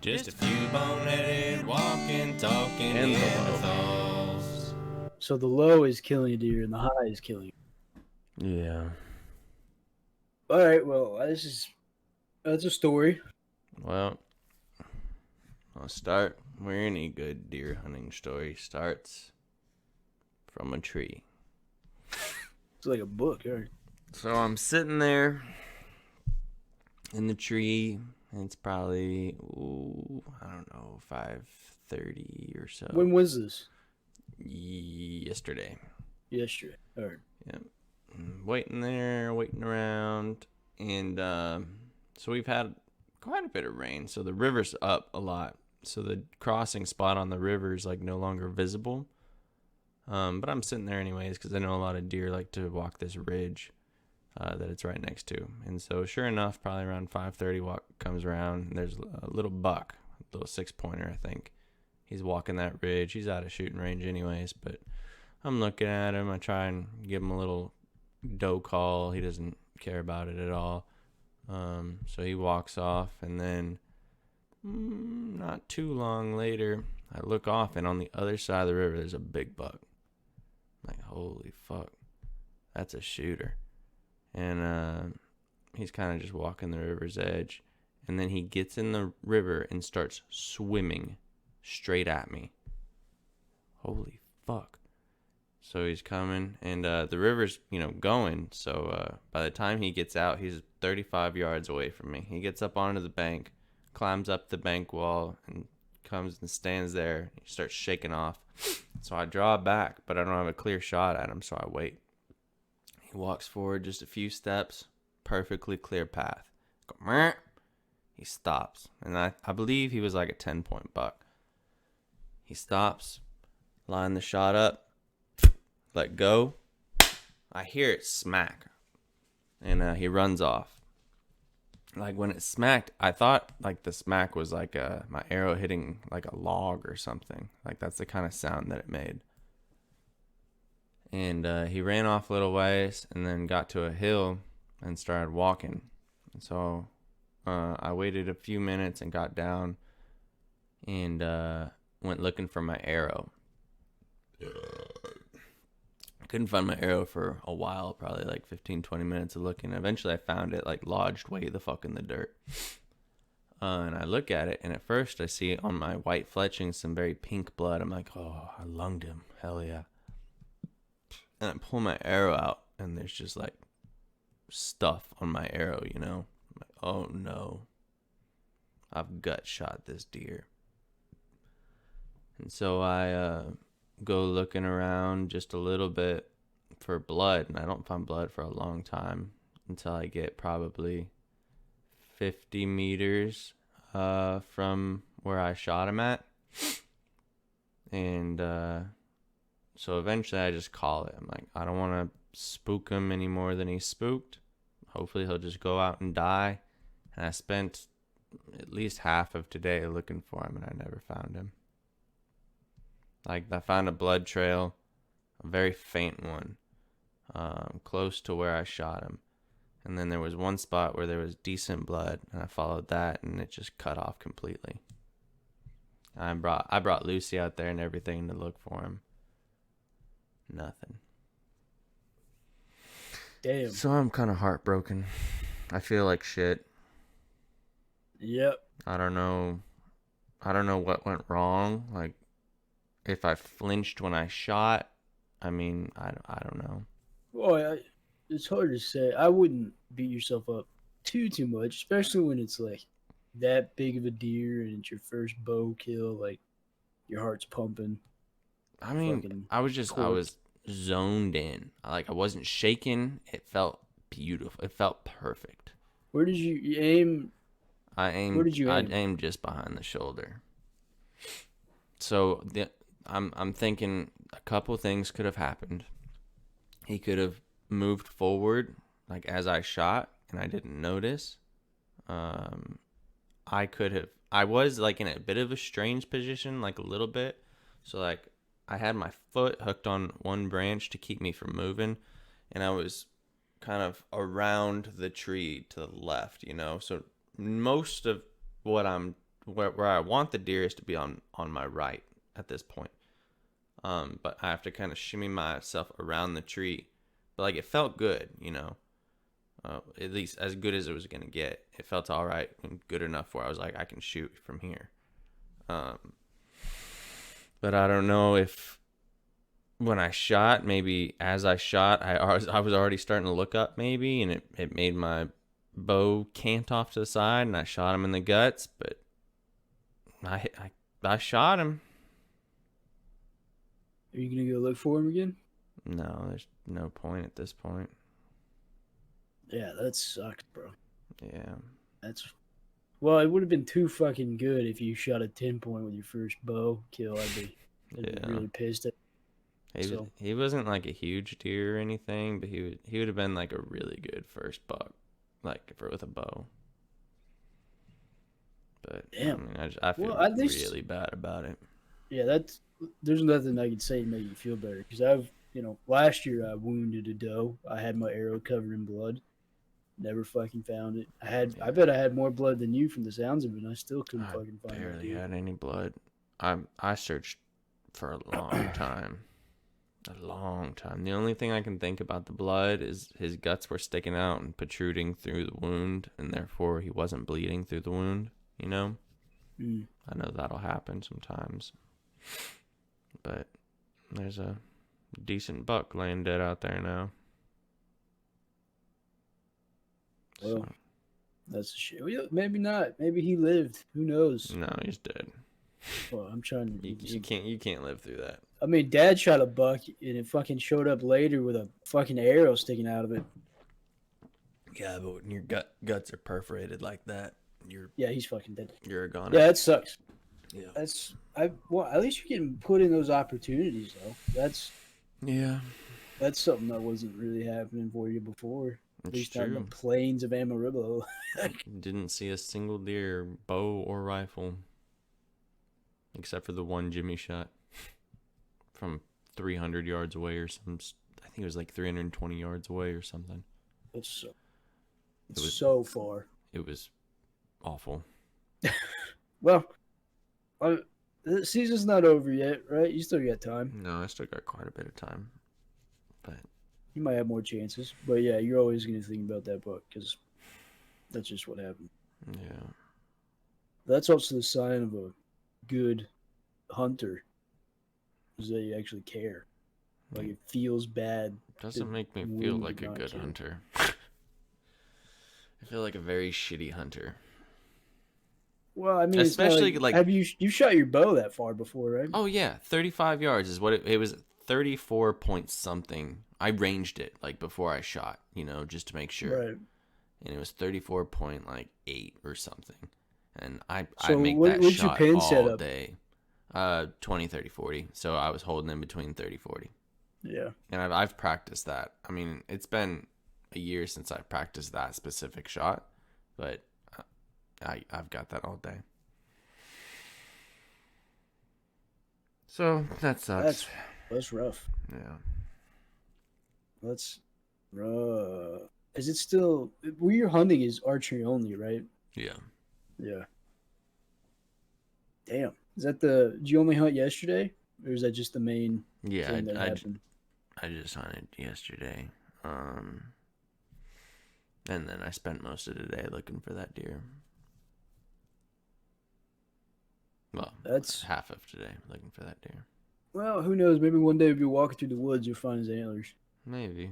Just a few boneheaded walking, talking Neanderthals. So the low is killing a deer and the high is killing. Yeah. All right, well, that's a story. Well, I'll start where any good deer hunting story starts, from a tree. It's like a book, all right. So I'm sitting there in the tree, and it's probably, I don't know, 5:30 or so. When was this? Yesterday. Yesterday. All right. Yep. Waiting around, and so we've had quite a bit of rain, so the river's up a lot. So the crossing spot on the river is like no longer visible. But I'm sitting there anyways because I know a lot of deer like to walk this ridge that it's right next to. And so sure enough, probably around 5:30, walk comes around, and there's a little buck, a little 6-pointer, I think. He's walking that ridge. He's out of shooting range anyways, but I'm looking at him. I try and give him a little doe call. He doesn't care about it at all. So he walks off, and then not too long later, I look off, and on the other side of the river, there's a big buck. I'm like, holy fuck, that's a shooter. And he's kind of just walking the river's edge, and then he gets in the river and starts swimming straight at me. Holy fuck. So he's coming, and the river's, going. So by the time he gets out, he's 35 yards away from me. He gets up onto the bank, climbs up the bank wall, and comes and stands there. He starts shaking off. So I draw back, but I don't have a clear shot at him, so I wait. He walks forward just a few steps, perfectly clear path. He stops, and I believe he was like a 10-point buck. He stops, line the shot up, let go. I hear it smack, and he runs off. Like when it smacked, I thought like the smack was like my arrow hitting like a log or something. Like that's the kind of sound that it made. And he ran off a little ways and then got to a hill and started walking. And so I waited a few minutes and got down and went looking for my arrow. I couldn't find my arrow for a while, probably like 15-20 minutes of looking. Eventually I found it like lodged way the fuck in the dirt. And I look at it, and at first I see on my white fletching some very pink blood. I'm like, oh, I lunged him. Hell yeah. And I pull my arrow out, and there's just like stuff on my arrow, I'm like, oh no. I've gut shot this deer. And so I go looking around just a little bit for blood, and I don't find blood for a long time until I get probably 50 meters from where I shot him at. And so eventually I just call it. I'm like, I don't want to spook him any more than he's spooked. Hopefully he'll just go out and die. And I spent at least half of today looking for him, and I never found him. Like, I found a blood trail, a very faint one, close to where I shot him. And then there was one spot where there was decent blood, and I followed that, and it just cut off completely. I brought Lucy out there and everything to look for him. Nothing. Damn. So I'm kind of heartbroken. I feel like shit. Yep. I don't know what went wrong. Like, if I flinched when I shot, I mean, I don't know. Well, it's hard to say. I wouldn't beat yourself up too much, especially when it's like that big of a deer and it's your first bow kill. Like, your heart's pumping. I mean, I was zoned in. Like, I wasn't shaking. It felt beautiful. It felt perfect. Where did you aim? Where did you aim? I aimed just behind the shoulder. So I'm thinking a couple things could have happened. He could have moved forward, like as I shot, and I didn't notice. I was like in a bit of a strange position, like a little bit. So like I had my foot hooked on one branch to keep me from moving, and I was kind of around the tree to the left, So most of what I'm where I want the deer is to be on my right at this point. But I have to kind of shimmy myself around the tree. But like it felt good, you know. At least as good as it was gonna get. It felt all right and good enough where I was like, I can shoot from here. But I don't know if when I shot, maybe as I shot, I was already starting to look up maybe, and it made my bow cant off to the side, and I shot him in the guts. But I shot him. Are you gonna go look for him again? No, there's no point at this point. Yeah, that sucks, bro. Yeah. Well, it would have been too fucking good if you shot a 10-point with your first bow kill. I'd be really pissed at. He wasn't like a huge deer or anything, but he would have been like a really good first buck, like with a bow. But damn, I mean, I feel really bad about it. Yeah, there's nothing I can say to make you feel better because last year I wounded a doe. I had my arrow covered in blood. Never fucking found it. I bet I had more blood than you from the sounds of it, and I still couldn't fucking find it. I barely had any blood. I searched for a long time. A long time. The only thing I can think about the blood is his guts were sticking out and protruding through the wound, and therefore he wasn't bleeding through the wound, you know? I know that'll happen sometimes. But there's a decent buck laying dead out there now. Well, that's a shit. Well, maybe not. Maybe he lived. Who knows? No, he's dead. Well, I'm trying to. You can't live through that. I mean, Dad shot a buck and it fucking showed up later with a fucking arrow sticking out of it. Yeah, but when your guts are perforated like that, he's fucking dead. You're a goner. Yeah, that sucks. Yeah. At least you're getting put in those opportunities though. That's something that wasn't really happening for you before. At least on the plains of Amarillo. Didn't see a single deer, bow or rifle, except for the one Jimmy shot from 300 yards away or some. I think it was like 320 yards away or something. It's so far. It was awful. Well, the season's not over yet, right? You still got time. No, I still got quite a bit of time, but you might have more chances. But yeah, you're always going to think about that book because that's just what happened. Yeah. That's also the sign of a good hunter, is that you actually care. Like, it feels bad. Doesn't make me feel like a good hunter. I feel like a very shitty hunter. Well, I mean, especially like have you shot your bow that far before, right? Oh yeah, 35 yards is what it was. 34 point something. I ranged it like before I shot, just to make sure. Right. And it was 34.8 or something. And I so make what, that shot your pin all setup? Day. 20, 30, 40. So I was holding in between 30, 40. Yeah. And I've practiced that. I mean, it's been a year since I practiced that specific shot, but I've got that all day. So that sucks. That's rough. Yeah. That's rough. Is it still where you're hunting is archery only, right? Yeah. Yeah. Damn. Did you only hunt yesterday? Or is that just the main thing that happened? I just hunted yesterday. And then I spent most of the day looking for that deer. Well, that's half of today looking for that deer. Well, who knows? Maybe one day if you're walking through the woods, you'll find his antlers. Maybe.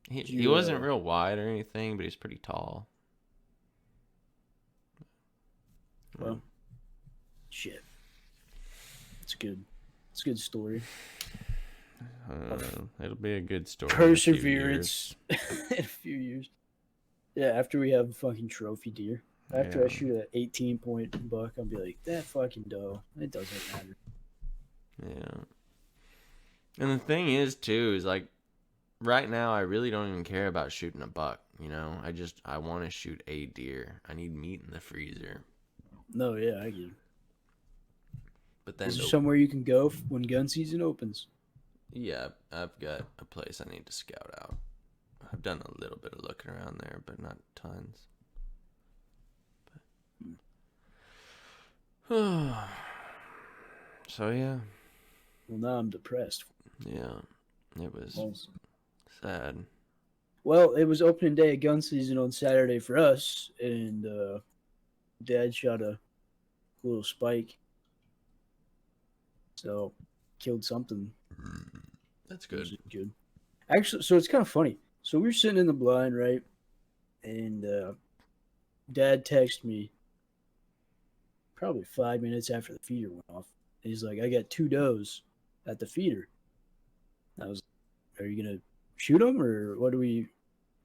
He wasn't real wide or anything, but he's pretty tall. Well, shit. It's good. It's a good story. It'll be a good story. Perseverance in a few years. Yeah, after we have a fucking trophy deer. After I shoot an 18-point buck, I'll be like, that fucking doe. It doesn't matter. Yeah. And the thing is, too, is like, right now, I really don't even care about shooting a buck, I want to shoot a deer. I need meat in the freezer. No, yeah, I get it. But then is there somewhere you can go when gun season opens? Yeah, I've got a place I need to scout out. I've done a little bit of looking around there, but not tons. So yeah, Well, now I'm depressed. yeah, it was Also. sad. Well, it was opening day of gun season on Saturday for us, and Dad shot a little spike, so killed something, That's which good. is good. Actually, so it's kind of funny. So we were sitting in the blind, right? And Dad texted me probably 5 minutes after the feeder went off. And he's like, "I got two does at the feeder." I was, "Are you gonna shoot them, or what are we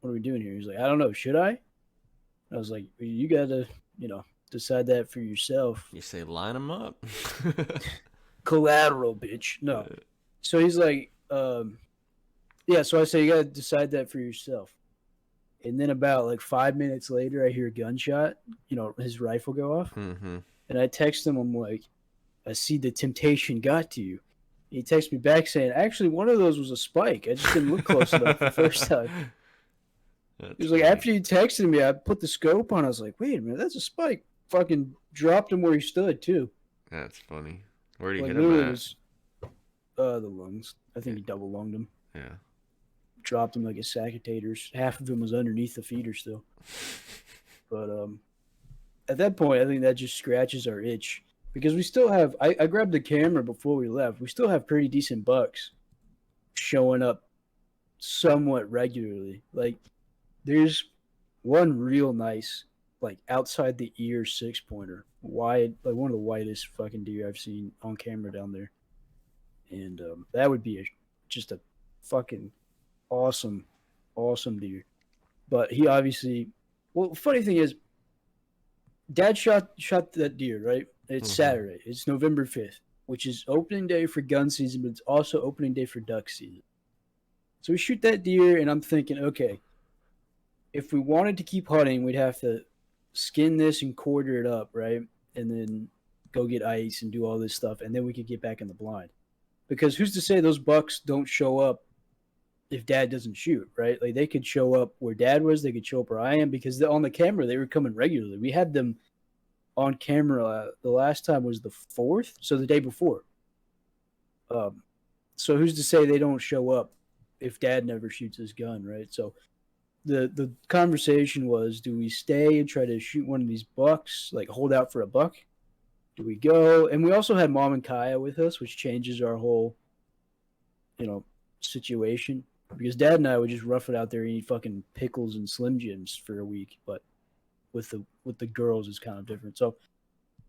doing here?" He's like, "I don't know. Should I?" I was like, "You gotta, you know, decide that for yourself." You say line them up. Collateral, bitch. No. So he's like, yeah. So I say you gotta decide that for yourself. And then about like 5 minutes later, I hear a gunshot. His rifle go off, Mm-hmm. and I text him. I'm like, "I see the temptation got to you." He texts me back saying, "Actually, one of those was a spike. I just didn't look close enough the first time." He That's was like, funny. "After you texted me, I put the scope on. I was like, wait a minute, that's a spike." Fucking dropped him where he stood too. That's funny. Where'd he Like hit him literally at? was the lungs. I Yeah. think he double lunged him. Yeah. Dropped him like a sack of taters. Half of him was underneath the feeder still. But at that point, I think that just scratches our itch because we still have. I grabbed the camera before we left. We still have pretty decent bucks showing up somewhat regularly. Like there's one real nice, like outside the ear 6 pointer, wide, like one of the whitest fucking deer I've seen on camera down there, and that would be just a fucking awesome, awesome deer. But he obviously, well, funny thing is, Dad shot that deer, right? It's Mm-hmm. Saturday. It's November 5th, which is opening day for gun season, but it's also opening day for duck season. So we shoot that deer, and I'm thinking, okay, if we wanted to keep hunting, we'd have to skin this and quarter it up, right? And then go get ice and do all this stuff, and then we could get back in the blind. Because who's to say those bucks don't show up if Dad doesn't shoot, right? Like they could show up where Dad was, they could show up where I am because on the camera they were coming regularly. We had them on camera. The last time was the 4th, so the day before. So who's to say they don't show up if Dad never shoots his gun, right? So the conversation was, do we stay and try to shoot one of these bucks, like hold out for a buck? Do we go? And we also had Mom and Kaya with us, which changes our whole, you know, situation. Because Dad and I would just rough it out there and eat fucking pickles and Slim Jims for a week, but with the girls is kind of different. So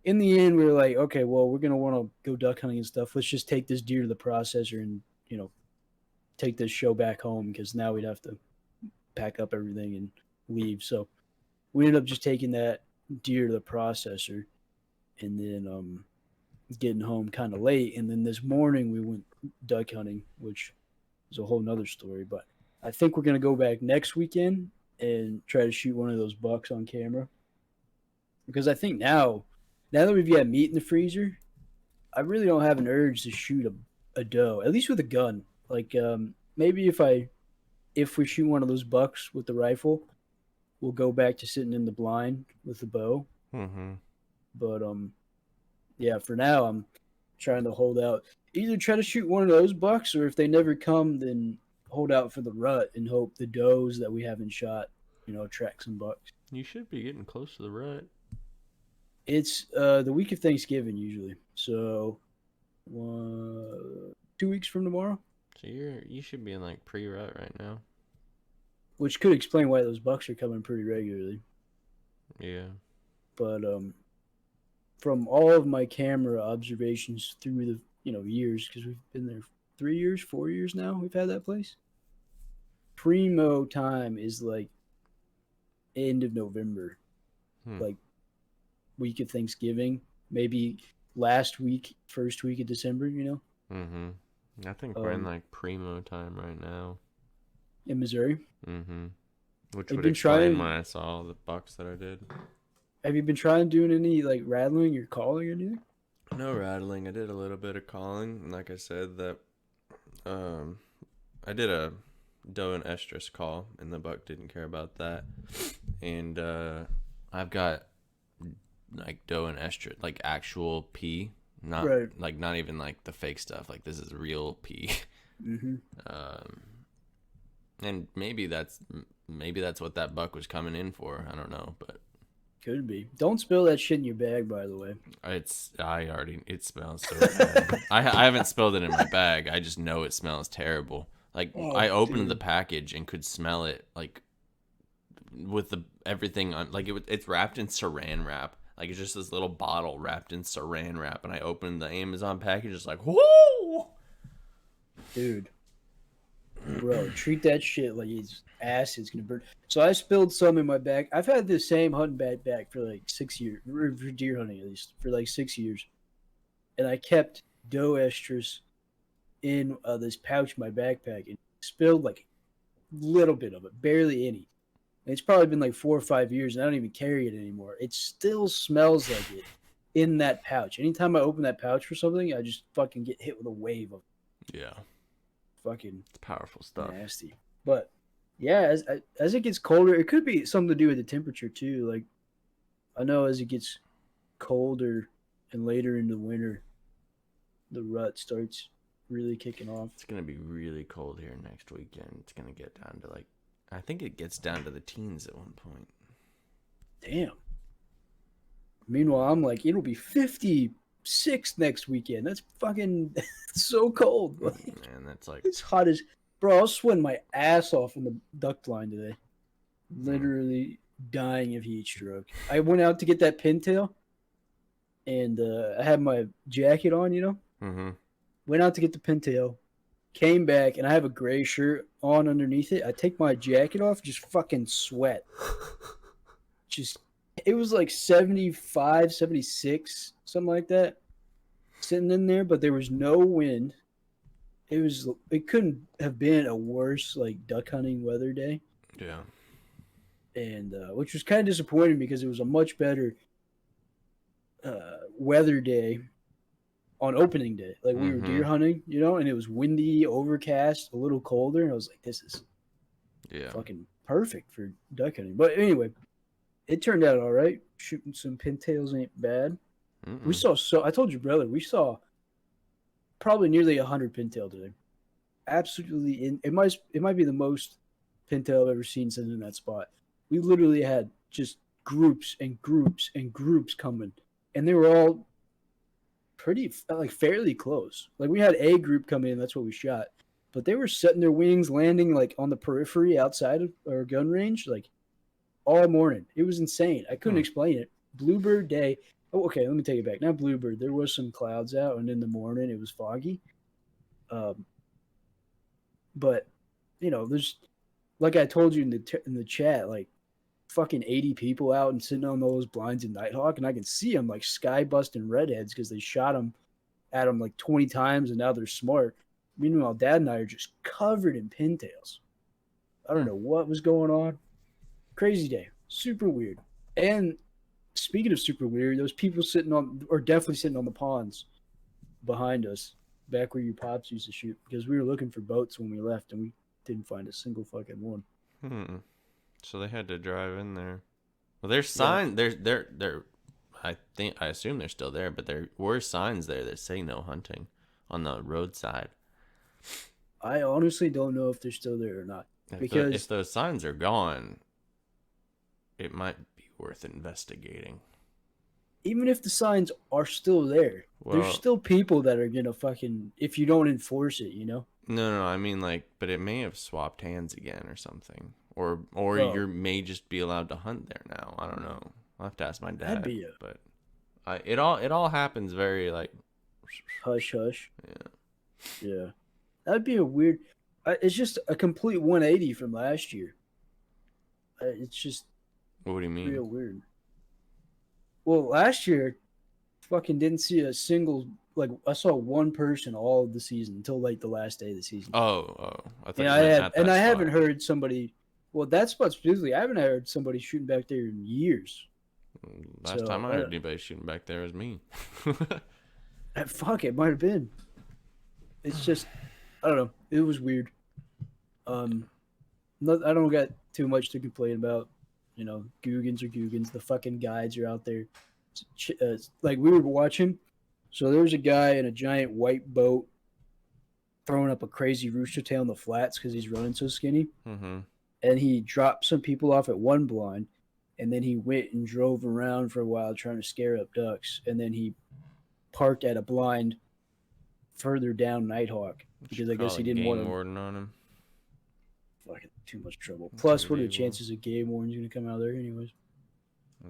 in the end, we were like, okay, well, we're gonna want to go duck hunting and stuff. Let's just take this deer to the processor and take this show back home because now we'd have to pack up everything and leave. So we ended up just taking that deer to the processor and then getting home kind of late. And then this morning we went duck hunting, which is a whole nother story. But I think we're gonna go back next weekend and try to shoot one of those bucks on camera because I think now that we've got meat in the freezer, I really don't have an urge to shoot a doe, at least with a gun. Like maybe if we shoot one of those bucks with the rifle, we'll go back to sitting in the blind with the bow. Mm-hmm. But yeah, for now I'm trying to hold out. Either try to shoot one of those bucks, or if they never come, then hold out for the rut and hope the does that we haven't shot, attract some bucks. You should be getting close to the rut. It's the week of Thanksgiving usually, so 2 weeks from tomorrow, So you should be in like pre-rut right now. which could explain why those bucks are coming pretty regularly. Yeah. But from all of my camera observations through the years, because we've been there 3 years, 4 years now, we've had that place. Primo time is like end of November, like week of Thanksgiving, maybe last week, first week of December. Mm-hmm. I think we're in like primo time right now. In Missouri. Mm-hmm. Which Have would been explain trying. why I saw all the bucks that I did. Have you been trying doing any like rattling or calling or anything? No rattling. I did a little bit of calling. And like I said, that I did a doe and estrus call, and the buck didn't care about that. And I've got like doe and estrus, like actual pee, not Right. like not even like the fake stuff. Like this is real pee. Mm-hmm. Um, and maybe that's what that buck was coming in for. I don't know, but Could be. Don't spill that shit in your bag, by the way. it smells so bad. I haven't spilled it in my bag. I just know it smells terrible. Like Oh, I opened the dude. package and could smell it, like with the everything on, like it's wrapped in saran wrap. Like it's just this little bottle wrapped in saran wrap, and I opened the Amazon package. It's like, whoo! Dude. Bro, treat that shit like it's acid's gonna burn. So I spilled some in my bag. I've had the same hunting bag for like 6 years, for deer hunting at least, for like 6 years. And I kept doe estrus in this pouch in my backpack and spilled like a little bit of it, barely any. And it's probably been like 4 or 5 years, and I don't even carry it anymore. It still smells like it in that pouch. Anytime I open that pouch for something, I just fucking get hit with a wave of Yeah, fucking it's powerful stuff. nasty. But yeah, as it gets colder, it could be something to do with the temperature too. Like I know as it gets colder and later into winter, the rut starts really kicking off. It's gonna be really cold here next weekend. It's gonna get down to like, I think it gets down to the teens at one point. Damn. Meanwhile, I'm like, it'll be 56 next weekend. That's fucking so cold. Like, Man, that's like, it's hot as bro. I was sweating my ass off in the duck line today. Literally dying of heat stroke. I went out to get that pintail, and I had my jacket on. mm-hmm. Went out to get the pintail, came back, and I have a gray shirt on underneath it. I take my jacket off, just fucking sweat. Just it was like 75, 76, something like that, sitting in there, but there was no wind. It couldn't have been a worse like duck hunting weather day. Yeah. And which was kind of disappointing because it was a much better weather day on opening day. Like we were deer hunting, and it was windy, overcast, a little colder, and I was like, this is fucking perfect for duck hunting. But anyway, it turned out all right. Shooting some pintails ain't bad. Mm-mm. We saw I told your brother, we saw probably nearly 100 pintail today. Absolutely, it might be the most pintail I've ever seen sitting in that spot. We literally had just groups and groups and groups coming, and they were all pretty like fairly close. Like we had a group come in, that's what we shot, but they were setting their wings, landing like on the periphery outside of our gun range, like all morning. It was insane. I couldn't explain it. Bluebird day. Oh, okay, let me take it back. Not bluebird. There was some clouds out, and in the morning it was foggy. But there's like I told you in the chat, like fucking 80 people out and sitting on those blinds in Nighthawk, and I can see them like sky busting redheads because they shot them at them like 20 times, and now they're smart. Meanwhile, Dad and I are just covered in pintails. I don't know what was going on. Crazy day, super weird. And speaking of super weird, those people definitely sitting on the ponds behind us, back where your pops used to shoot, because we were looking for boats when we left, and we didn't find a single fucking one. So they had to drive in there. Well, there's signs. Yeah. They're. I assume they're still there, but there were signs there that say no hunting on the roadside. I honestly don't know if they're still there or not. Because if those signs are gone, it might be worth investigating. Even if the signs are still there, there's still people that are gonna fucking, if you don't enforce it, No, I mean like, but it may have swapped hands again or something, or you may just be allowed to hunt there now. I don't know. I'll have to ask my dad. But it all happens very like hush hush. Yeah. That'd be a weird. It's just a complete 180 from last year. It's just. What do you mean? Real weird. Well, last year, fucking didn't see a single. Like I saw one person all of the season until like the last day of the season. Oh. I haven't heard somebody. Well, that spot specifically, I haven't heard somebody shooting back there in years. Last time I heard anybody shooting back there was me. Fuck, it might have been. It's just, I don't know. It was weird. I don't got too much to complain about. Googans are googans. The fucking guides are out there Like we were watching. So there was a guy in a giant white boat throwing up a crazy rooster tail in the flats because he's running so skinny. Mm-hmm. And he dropped some people off at one blind, and then he went and drove around for a while trying to scare up ducks, and then he parked at a blind further down Nighthawk because I guess Call a he didn't want game to warden on him. fucking too much trouble. That's Plus, what are the unbelievable. chances a game warden's gonna come out there anyways?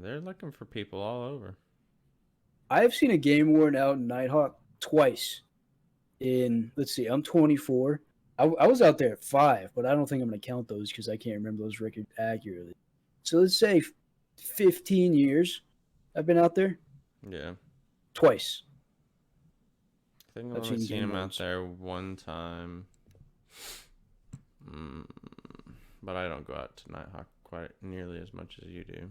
They're looking for people all over. I've seen a game warden out in Nighthawk twice. In let's see, I'm 24. I was out there at 5, but I don't think I'm gonna count those because I can't remember those records accurately. So let's say 15 years I've been out there Yeah. twice. I think I've I've only seen seen game him out wards. there one time. Mm, but I don't go out to Nighthawk quite nearly as much as you do.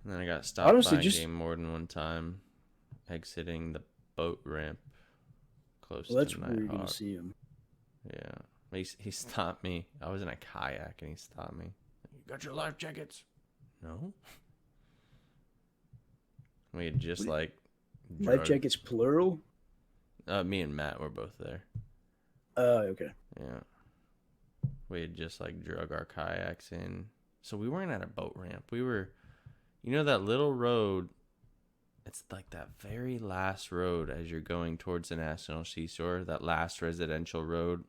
And then I got stopped Honestly, by a just game warden one time, exiting the boat ramp close well, that's to where you're gonna Nighthawk. see him. Yeah. He stopped me. I was in a kayak and he stopped me. You got your life jackets? No. We had just like Life drug. jackets plural. Me and Matt were both there. Okay. Yeah. We had just like drug our kayaks in. So we weren't at a boat ramp. We were, you know, that little road. It's like that very last road as you're going towards the National Seashore. That last residential road.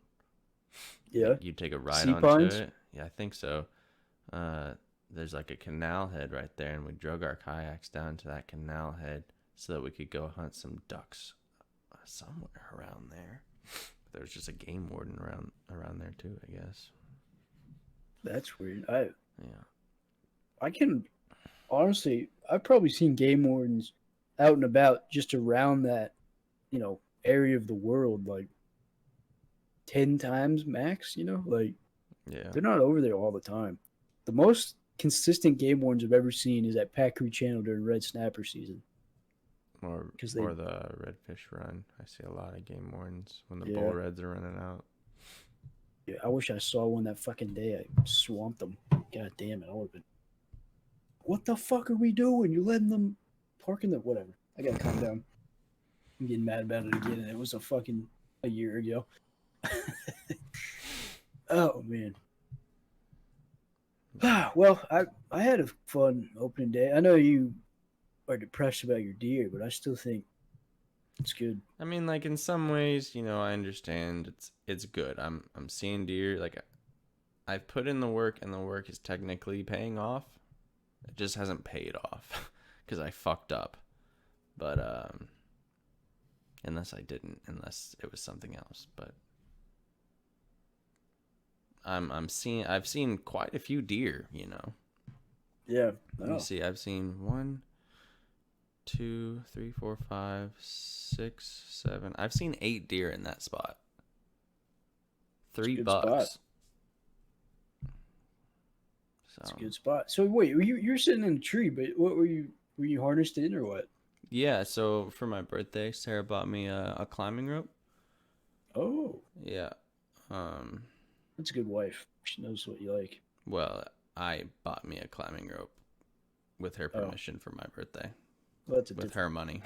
Yeah. Like you take a ride Sea onto Pines? it. Yeah, I think so. There's like a canal head right there, and we drug our kayaks down to that canal head so that we could go hunt some ducks somewhere around there. But there was just a game warden around there too, I guess. That's weird. Yeah. I can honestly, I've probably seen game wardens out and about just around that, area of the world like 10 times max, like Yeah. they're not over there all the time. The most consistent game wardens I've ever seen is at Pack Creek Channel during red snapper season. Or 'Cause they- or the redfish run. I see a lot of game wardens when the Yeah. bull reds are running out. Yeah, I wish I saw one that fucking day. I swamped them. God damn it, I would have been. What the fuck are we doing? You're letting them park in the whatever. I gotta calm down. I'm getting mad about it again, and it was a year ago. Oh man. Well, I had a fun opening day. I know you are depressed about your deer, but I still think it's good. I mean, like in some ways, I understand it's good. I'm seeing deer. Like I've put in the work, and the work is technically paying off. It just hasn't paid off because I fucked up. But unless it was something else. But I've seen quite a few deer. Yeah. Let me see. I've seen 1, 2, 3, 4, 5, 6, 7. I've seen 8 deer in that spot. 3 good bucks. spot. So It's a good spot. So wait, you're sitting in a tree, but what were you harnessed in or what? yeah. So for my birthday, Sarah bought me a climbing rope. Oh, Yeah. that's a good wife. She knows what you like. Well, I bought me a climbing rope with her permission for my birthday. Well, that's a With her money.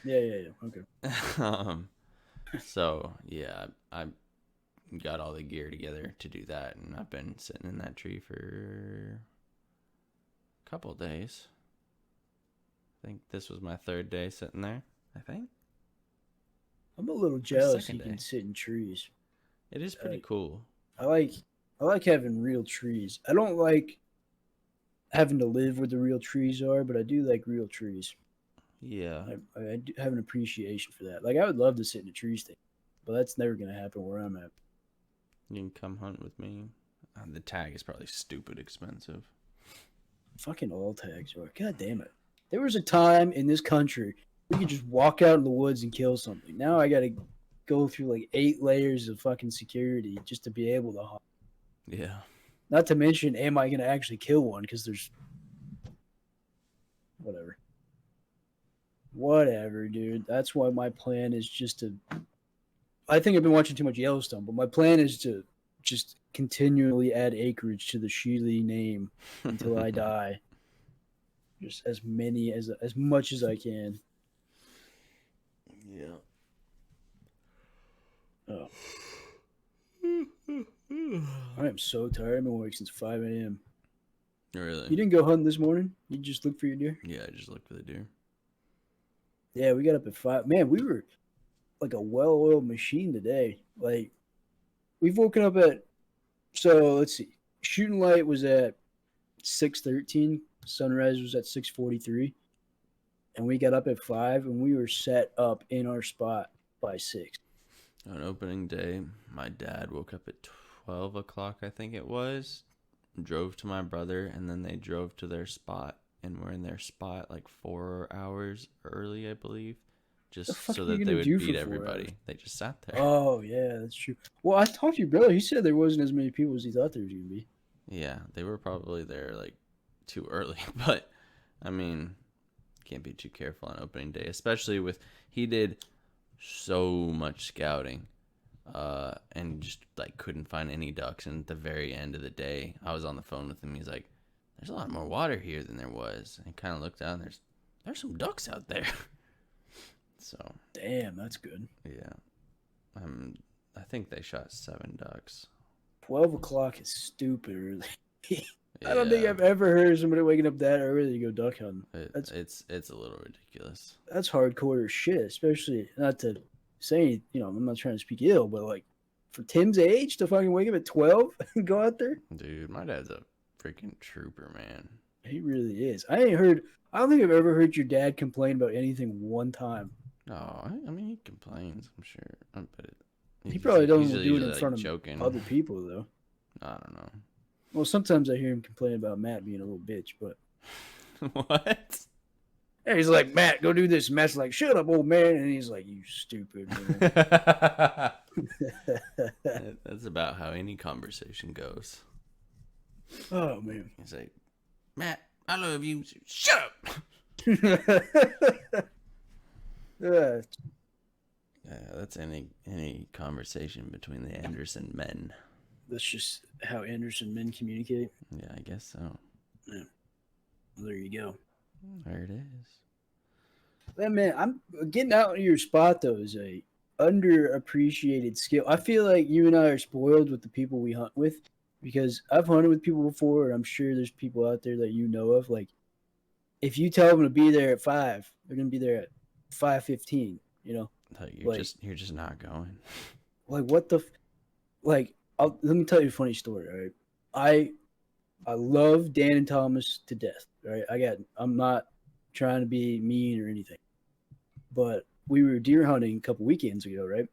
Yeah. Okay. So yeah, I got all the gear together to do that, and I've been sitting in that tree for a couple of days. I think this was my 3rd day sitting there. I think I'm a little jealous second you can day. sit in trees. it is pretty cool. I like having real trees. I don't like having to live where the real trees are, but I do like real trees. Yeah. I do have an appreciation for that. Like I would love to sit in a tree stand, but that's never gonna happen where I'm at. You can come hunt with me. The tag is probably stupid expensive. Fucking all tags are. God damn it. There was a time in this country we could just walk out in the woods and kill something. Now I gotta go through like 8 layers of fucking security just to be able to hunt. Yeah. Not to mention, am I gonna actually kill one? Because there's whatever, dude. That's why my plan is just to. I think I've been watching too much Yellowstone, but my plan is to just continually add acreage to the Sheely name until I die. just as much as I can. Yeah. Oh, I am so tired. I've been awake since 5 a.m. Really? You didn't go hunting this morning? You just looked for your deer? Yeah, I just looked for the deer. Yeah, we got up at 5. Man, we were like a well-oiled machine today. Like, we've woken up at, so let's see. Shooting light was at 6:13. Sunrise was at 6:43. And we got up at 5, and we were set up in our spot by 6. On opening day, my dad woke up at 12 o'clock, I think it was, drove to my brother, and then they drove to their spot, and were in their spot like 4 hours early, I believe, The just fuck so are you that gonna they would do beat for 4 everybody. hours? They just sat there. Oh yeah, that's true. Well, I talked to your brother. He said there wasn't as many people as he thought there was gonna be. Yeah, they were probably there like too early, but I mean, can't be too careful on opening day, especially with he did so much scouting, and just like couldn't find any ducks. And at the very end of the day, I was on the phone with him. He's like, "There's a lot more water here than there was." And kind of looked down. There's some ducks out there. So Damn, that's good. yeah, I think they shot 7 ducks. 12 o'clock is stupid early. Yeah, I don't think I've ever heard of somebody waking up that early to go duck hunting. it's a little ridiculous. That's hardcore as shit, especially not to say, I'm not trying to speak ill, but like for Tim's age to fucking wake up at 12 and go out there, Dude, my dad's a freaking trooper, man. he really is. I don't think I've ever heard your dad complain about anything one time. No, I mean he complains. I'm sure, but He probably doesn't he's do it usually, in like, front of joking. other people, though. I don't know. Well, sometimes I hear him complain about Matt being a little bitch, but What? hey, he's like, Matt, go do this. And Matt's like, shut up, old man. And he's like, you stupid. That's about how any conversation goes. Oh, man. He's like, Matt, I love you. Shut up. Uh, Yeah, that's any conversation between the Anderson men. that's just how Anderson men communicate. Yeah, I guess so. Yeah. Well, there you go. There it is. That man, I'm getting out of your spot though is a underappreciated skill. I feel like you and I are spoiled with the people we hunt with because I've hunted with people before, and I'm sure there's people out there that you know of. Like, if you tell them to be there at 5, they're gonna be there at 5:15. You're just not going. Like what the, like. Let me tell you a funny story. All right, I love Dan and Thomas to death. Right, I'm not trying to be mean or anything, but we were deer hunting a couple weekends ago, right?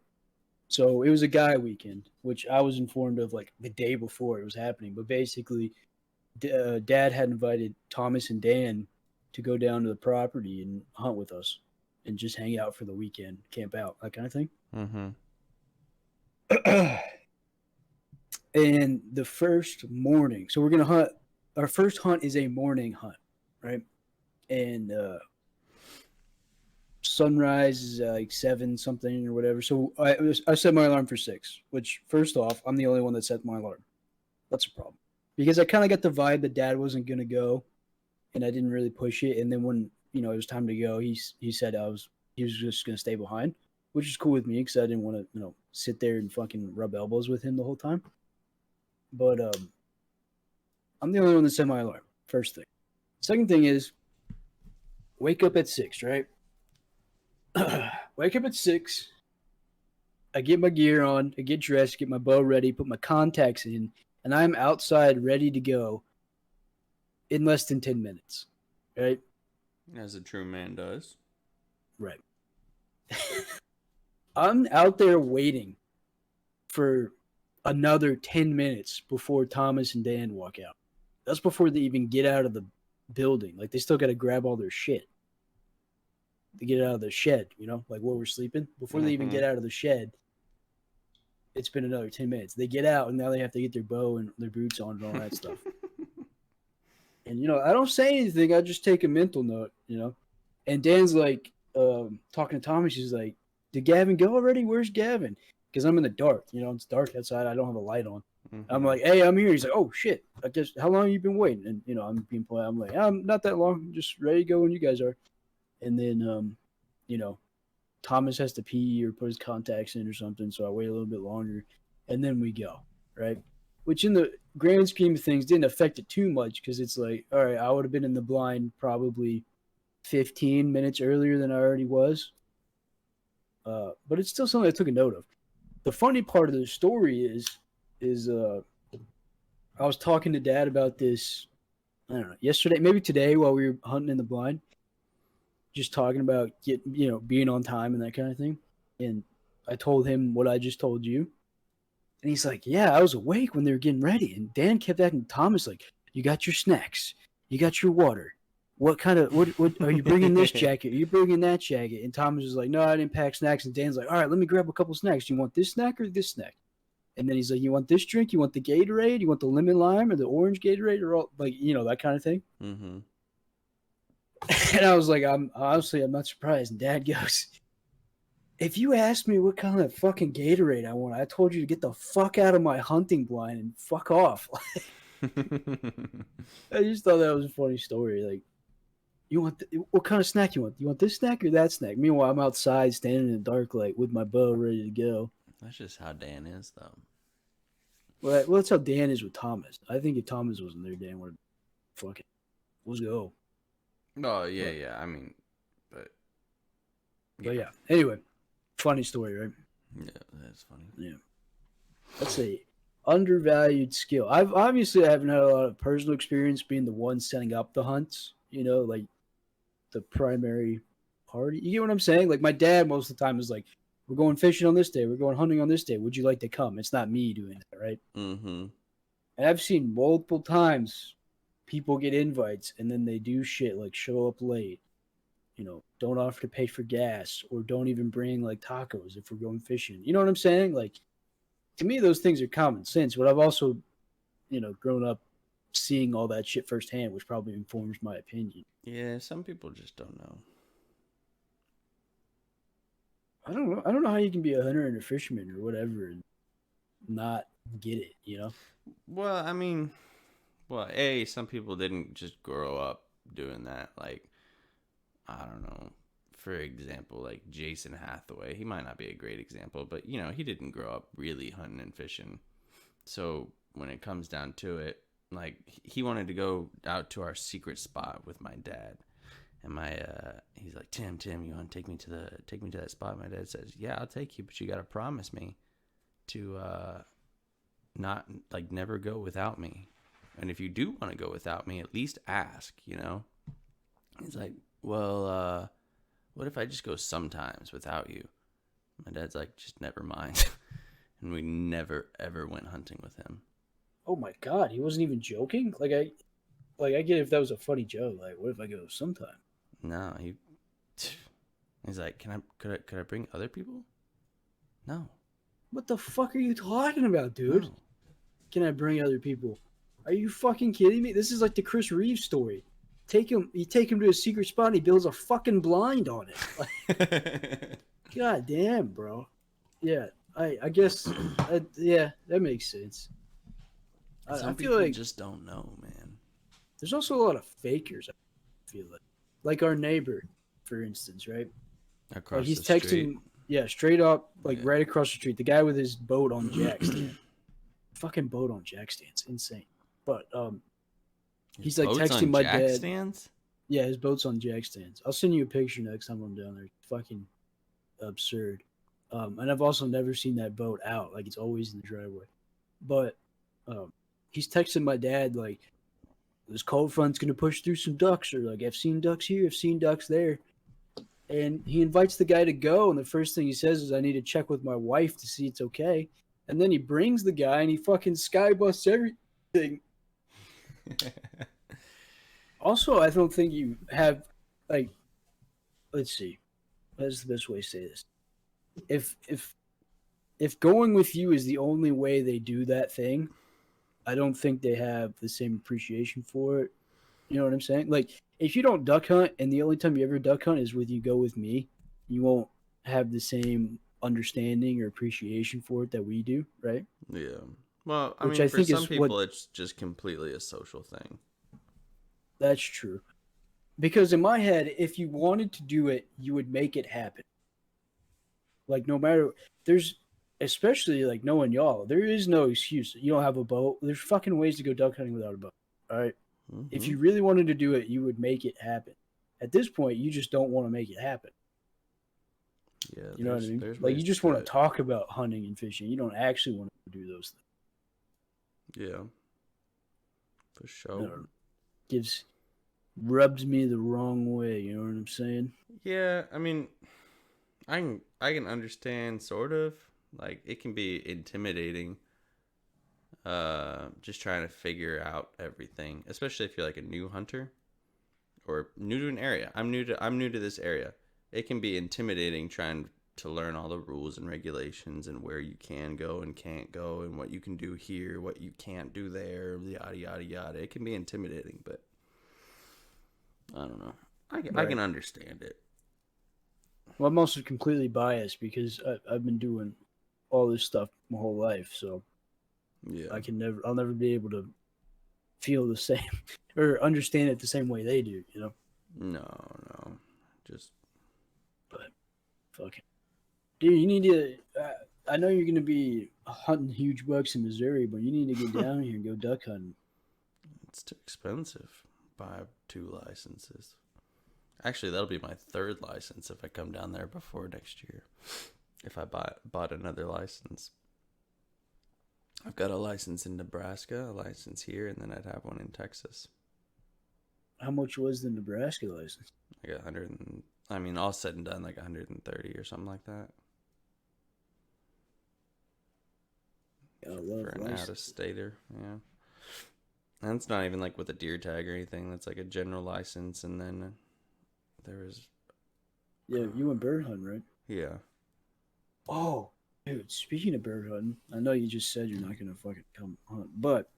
So it was a guy weekend, which I was informed of like the day before it was happening. But basically, Dad had invited Thomas and Dan to go down to the property and hunt with us, and just hang out for the weekend, camp out, that kind of thing. Mm-hmm. And the first morning, so we're gonna hunt. Our first hunt is a morning hunt, right? And sunrise is like 7 something or whatever. So I set my alarm for 6. Which, first off, I'm the only one that set my alarm. That's a problem because I kind of got the vibe that Dad wasn't gonna go, and I didn't really push it. And then when it was time to go, he said he was just gonna stay behind, which is cool with me because I didn't want to sit there and fucking rub elbows with him the whole time. But I'm the only one that set my alarm. First thing. Second thing is, wake up at 6, right? Wake up at 6. I get my gear on. I get dressed, get my bow ready, put my contacts in, and I'm outside ready to go in less than 10 minutes. Right? As a true man does. Right. I'm out there waiting for another 10 minutes before Thomas and Dan walk out. That's before they even get out of the building. Like, they still got to grab all their shit to get out of the shed, like where we're sleeping. Before they even get out of the shed, it's been another 10 minutes. They get out, and now they have to get their bow and their boots on and all that stuff. And, I don't say anything. I just take a mental note, And Dan's like, talking to Thomas, he's like, did Gavyn go already? Where's Gavyn? Because I'm in the dark. It's dark outside. I don't have a light on. I'm Mm-hmm. like, hey, I'm here. He's like, oh shit, I guess how long have you been waiting? And I'm being polite. I'm like, I'm not that long, just ready to go when you guys are. And then you know, Thomas has to pee or put his contacts in or something, so I wait a little bit longer, and then we go, right? Which in the grand scheme of things didn't affect it too much because it's like, all right, I would have been in the blind probably 15 minutes earlier than I already was. But it's still something I took a note of. The funny part of the story is I was talking to Dad about this. I don't know, yesterday, maybe today, while we were hunting in the blind, just talking about being on time and that kind of thing. And I told him what I just told you, and he's like, "Yeah, I was awake when they were getting ready." And Dan kept asking Thomas like, "You got your snacks? You got your water? What kind of what are you bringing? This jacket? Are you bringing that jacket?" And Thomas was like, "No, I didn't pack snacks." And Dan's like, "All right, let me grab a couple snacks. Do you want this snack or this snack?" And then he's like, "You want this drink? You want the Gatorade? You want the lemon lime or the orange Gatorade or all like that kind of thing?" Mm-hmm. And I was like, I'm not surprised. And Dad goes, "If you asked me what kind of fucking Gatorade I want, I told you to get the fuck out of my hunting blind and fuck off." I just thought that was a funny story. Like, you want what kind of snack you want? You want this snack or that snack? Meanwhile, I'm outside standing in the dark, like with my bow ready to go. That's just how Dan is, though. Well, that's how Dan is with Thomas. I think if Thomas wasn't there, Dan would fucking let's go. Oh yeah, But, yeah. I mean, but but yeah. Anyway, funny story, right? yeah, that's funny. Yeah. That's a undervalued skill. I haven't had a lot of personal experience being the one setting up the hunts. Like the primary party. You get what I'm saying? Like my dad most of the time is like, "We're going fishing on this day. We're going hunting on this day. Would you like to come?" It's not me doing that, right? Mm-hmm. And I've seen multiple times people get invites and then they do shit like show up late. Don't offer to pay for gas or don't even bring like tacos if we're going fishing. You know what I'm saying? Like to me, those things are common sense. But I've also, grown up seeing all that shit firsthand, which probably informs my opinion. Yeah, some people just don't know. I don't know. I don't know how you can be a hunter and a fisherman or whatever and not get it. Well, I mean, a some people didn't just grow up doing that. Like, I don't know. For example, like Jason Hathaway, he might not be a great example, but he didn't grow up really hunting and fishing. So when it comes down to it, like he wanted to go out to our secret spot with my dad, and he's like, Tim, you want to take me to that spot? My dad says, yeah, I'll take you, but you got to promise me to not like never go without me, and if you do want to go without me, at least ask. He's like, well, what if I just go sometimes without you? My dad's like, just never mind. And we never ever went hunting with him. Oh my god, he wasn't even joking. I get if that was a funny joke. Like, what if I go sometime? No, he's like, could I bring other people? No. What the fuck are you talking about, dude? No. Can I bring other people? Are you fucking kidding me? This is like the Chris Reeves story. You take him to a secret spot and he builds a fucking blind on it. God damn, bro. Yeah, I guess, yeah, that makes sense. Some I feel people like just don't know, man. there's also a lot of fakers. I feel like our neighbor, for instance, right? Like Across he's the texting, street. yeah, straight up, like Yeah. right across the street. The guy with his boat on jack stand, fucking boat on jack stands, insane. But he's like Boats texting on my jack dad. stands? Yeah, his boat's on jack stands. I'll send you a picture next time I'm down there. It's fucking absurd. And I've also never seen that boat out. Like it's always in the driveway. But he's texting my dad like, "This cold front's gonna push through some ducks," or like, "I've seen ducks here, I've seen ducks there." And he invites the guy to go, and the first thing he says is, "I need to check with my wife to see it's okay." And then he brings the guy, and he fucking skybusts everything. Also, I don't think you have like, let's see, that's the best way to say this. If going with you is the only way they do that thing, I don't think they have the same appreciation for it. You know what I'm saying? Like, if you don't duck hunt and the only time you ever duck hunt is with you go with me, you won't have the same understanding or appreciation for it that we do, right? Yeah. Well, I which mean, I for think some is what people, it's just completely a social thing. that's true. Because in my head, if you wanted to do it, you would make it happen. Like no matter there's especially like knowing y'all, there is no excuse. You don't have a boat. There's fucking ways to go duck hunting without a boat. All right. If Mm-hmm. you really wanted to do it, you would make it happen. At this point, you just don't want to make it happen. Yeah, You know what I mean? there's Like ways you to just do want to it. talk about hunting and fishing. You don't actually want to do those Yeah, for things. sure. Gives rubs me the wrong way. You know what I'm saying? Yeah, I mean, I can understand sort of like it can be intimidating. Just trying to figure out everything, especially if you're like a new hunter or new to an area. I'm new to this area. It can be intimidating trying to learn all the rules and regulations and where you can go and can't go and what you can do here, what you can't do there, yada yada yada. It can be intimidating, but I don't know. I can Right. understand it. Well, I'm also completely biased because I've been doing all this stuff my whole life, so Yeah. I'll never be able to feel the same or understand it the same way they do. You know? No, no. Just But fucking dude, you need to. I know you're gonna be hunting huge bucks in Missouri, but you need to get down here and go duck hunting. it's too expensive. Buy 2 licenses. Actually, that'll be my 3rd license if I come down there before next year. If I bought another license. I've got a license in Nebraska, a license here, and then I'd have one in Texas. How much was the Nebraska license? I got 100 and, I mean, all said and done, like 130 or something like that. I love For an license. out-of-stater, yeah. And it's not even like with a deer tag or anything. That's like a general license, and then there was... Yeah, you went bird hunting, right? Yeah. Oh, dude. Speaking of bird hunting, I know you just said you're not gonna fucking come hunt, but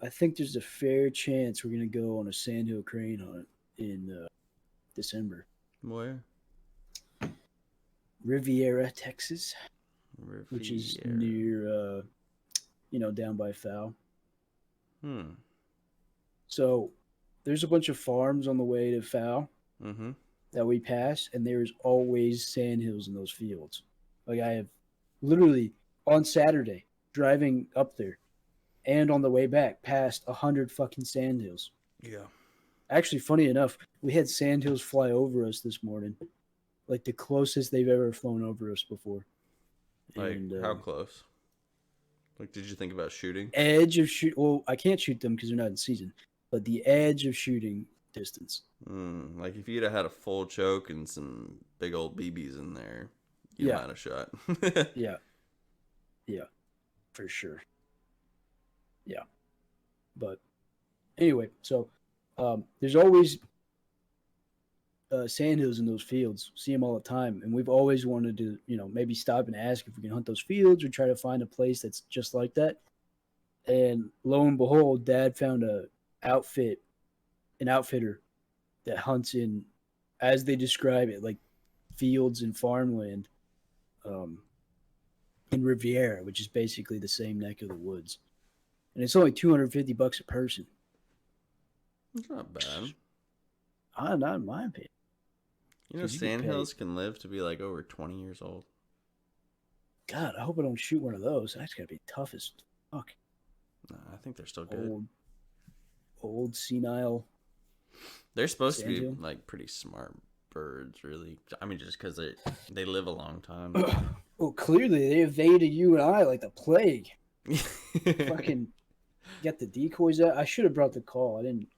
I think there's a fair chance we're gonna go on a sandhill crane hunt in December. Where? Riviera, Texas, which is Riviera. near, down by Fowl. Hmm. So there's a bunch of farms on the way to Fowl Mm-hmm. that we pass, and there's always sandhills in those fields. Like I have literally on Saturday driving up there and on the way back past 100 fucking sandhills. Yeah. Actually, funny enough, we had sandhills fly over us this morning, like the closest they've ever flown over us before. Like, And how close? Like, did you think about shooting? edge of shoot. Well, I can't shoot them because they're not in season, but the edge of shooting distance. Like, if you'd have had a full choke and some big old BBs in there, you Yeah. might have shot. Yeah, yeah, for sure. Yeah, but anyway, so there's always sandhills in those fields. See them all the time, and we've always wanted to, maybe stop and ask if we can hunt those fields or try to find a place that's just like that. And lo and behold, Dad found an outfitter that hunts in, as they describe it, like fields and farmland, um, in Riviera, which is basically the same neck of the woods, and it's only $250 a person. It's not bad. Not in my opinion. You know, 'Cause you could pay- sandhills can live to be like over 20 years old. God, I hope I don't shoot one of those. That's gotta be tough as fuck. Nah, I think they're still good. Old senile. They're supposed to be Sandhill? like pretty smart birds, really. I mean, just because they live a long time. Well, clearly they evaded you and I like the plague. Fucking get the decoys out. I should have brought the call. I didn't.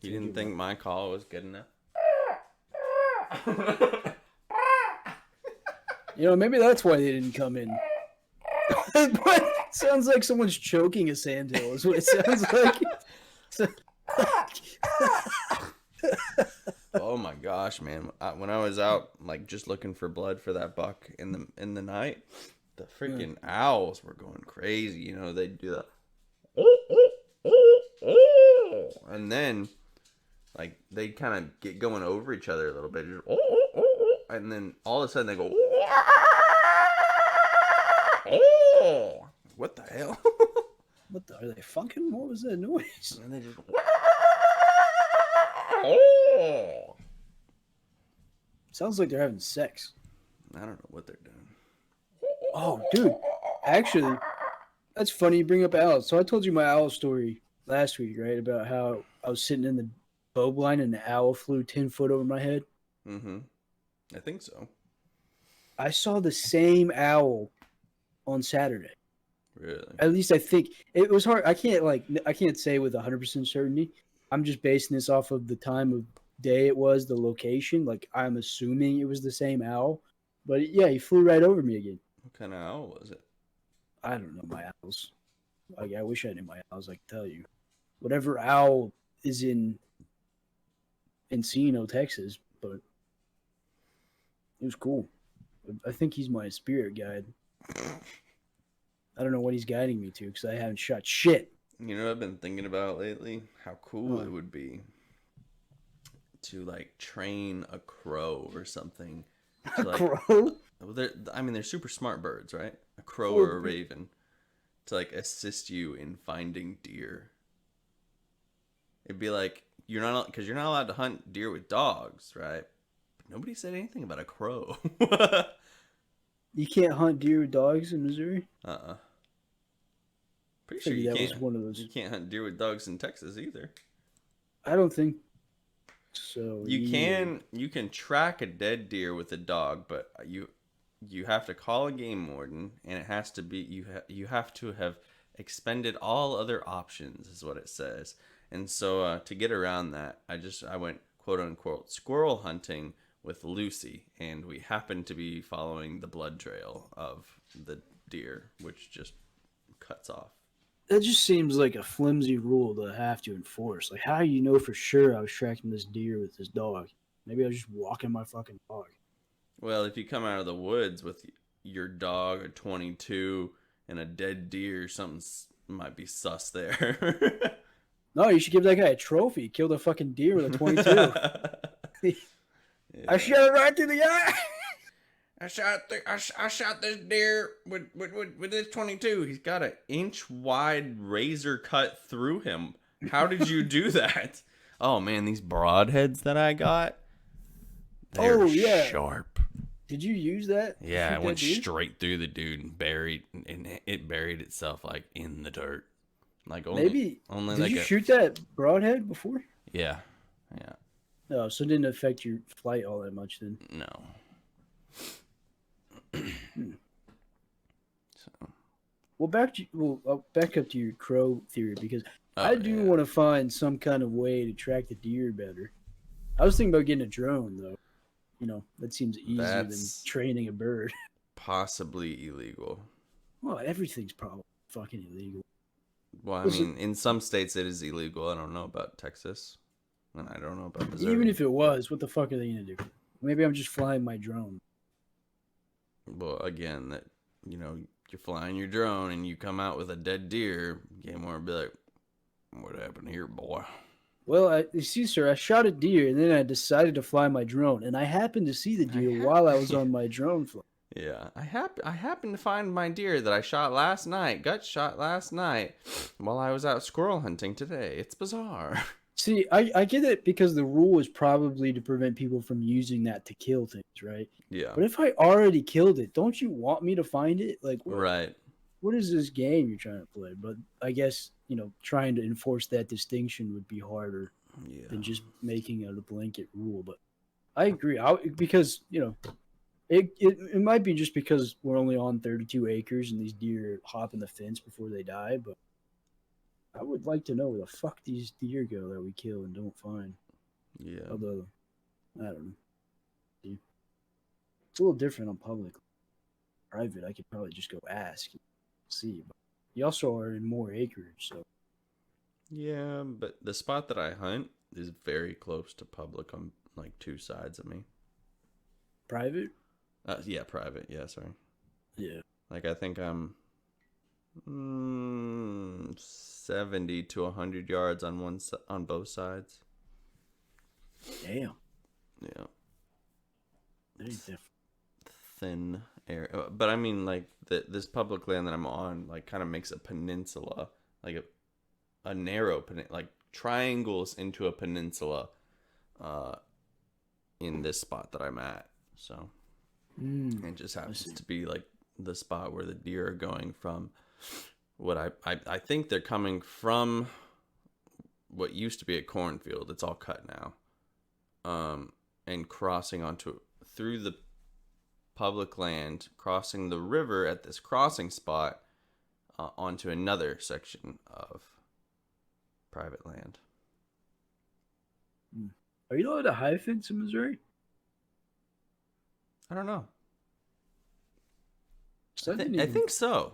You didn't think my call was good enough? Maybe that's why they didn't come in. But it sounds like someone's choking a sandhill. Is what it sounds like. Oh my gosh, man! When I was out, like just looking for blood for that buck in the night, the freaking owls were going crazy. You know, they'd do the, and then like they kind of get going over each other a little bit, just, and then all of a sudden they go, What the hell? What the? Are they fucking? What was that noise? And they just. Sounds like they're having sex. I don't know what they're doing. Oh, dude. Actually, that's funny you bring up owls. So I told you my owl story last week, right? About how I was sitting in the bow blind and the owl flew 10 foot over my head. Mm-hmm. I think so. I saw the same owl on Saturday. Really? At least I think it was hard. I can't say with 100% certainty. I'm just basing this off of the time of day it was, the location. Like I'm assuming it was the same owl, but yeah, he flew right over me again. What kind of owl was it? I don't know my owls. Like I wish I knew my owls. I can tell you, whatever owl is in Encino, Texas, but it was cool. I think he's my spirit guide. I don't know what he's guiding me to because I haven't shot shit. You know what I've been thinking about lately? How cool it would be to like train a crow or something. A like, crow? Well, they're super smart birds, right? A crow or a raven to like assist you in finding deer. It'd be like you're not allowed to hunt deer with dogs, right? But nobody said anything about a crow. You can't hunt deer with dogs in Missouri? Pretty sure you can't. Was one of those. You can't hunt deer with dogs in Texas either. I don't think so. You can track a dead deer with a dog, but you have to call a game warden, and it has to be you have to have expended all other options, is what it says. And so to get around that, I went quote unquote squirrel hunting with Lucy, and we happened to be following the blood trail of the deer, which just cuts off. That just seems like a flimsy rule to have to enforce. Like, how do you know for sure I was tracking this deer with this dog? Maybe I was just walking my fucking dog. Well, if you come out of the woods with your dog, a 22, and a dead deer, something might be sus there. No, you should give that guy a trophy. He killed a fucking deer with a 22. Yeah. I shot it right through the eye. I shot this deer with this 22. He's got an inch wide razor cut through him. How did you do that? Oh man, these broadheads that I got. They're sharp. Did you use that? Yeah, it went straight through the dude and it buried itself like in the dirt. Like only did like you shoot that broadhead before? Yeah. No, so it didn't affect your flight all that much then. No. Well, I'll back up to your crow theory because I do want to find some kind of way to track the deer better. I was thinking about getting a drone though. You know, that seems easier than training a bird. Possibly illegal. Well, everything's probably fucking illegal. Well, I mean, in some states it is illegal. I don't know about Texas. And I don't know about Missouri. Even if it was, what the fuck are they going to do? Maybe I'm just flying my drone. Well, again, that you're flying your drone and you come out with a dead deer, game warden be like, "What happened here, boy?" Well, you see, sir, I shot a deer and then I decided to fly my drone, and I happened to see the deer while I was on my drone flight. Yeah, I happened to find my deer that I shot last night, gut shot last night, while I was out squirrel hunting today. It's bizarre. See, I get it because the rule is probably to prevent people from using that to kill things, right? Yeah. But if I already killed it, don't you want me to find it? Like, right. What is this game you're trying to play? But I guess, trying to enforce that distinction would be harder than just making it a blanket rule. But I agree. Because, it might be just because we're only on 32 acres and these deer hop in the fence before they die, but I would like to know where the fuck these deer go that we kill and don't find. Yeah. Although, I don't know. It's a little different on public. Private, I could probably just go ask and see. But you also are in more acreage, so. Yeah, but the spot that I hunt is very close to public on like two sides of me. Private? Yeah, private. Yeah, sorry. Yeah. Like I think I'm 70 to 100 yards on both sides. Damn. Yeah. Very different. Thin area. But I mean, like this public land that I'm on, like kind of makes a peninsula, like a narrow like triangles into a peninsula, uh, in this spot that I'm at. So it just I happens see. to be like the spot where the deer are going from. What I think they're coming from what used to be a cornfield. It's all cut now. And crossing onto through the public land, crossing the river at this crossing spot, onto another section of private land. Are you allowed to high fence in Missouri? I don't know. So I think so.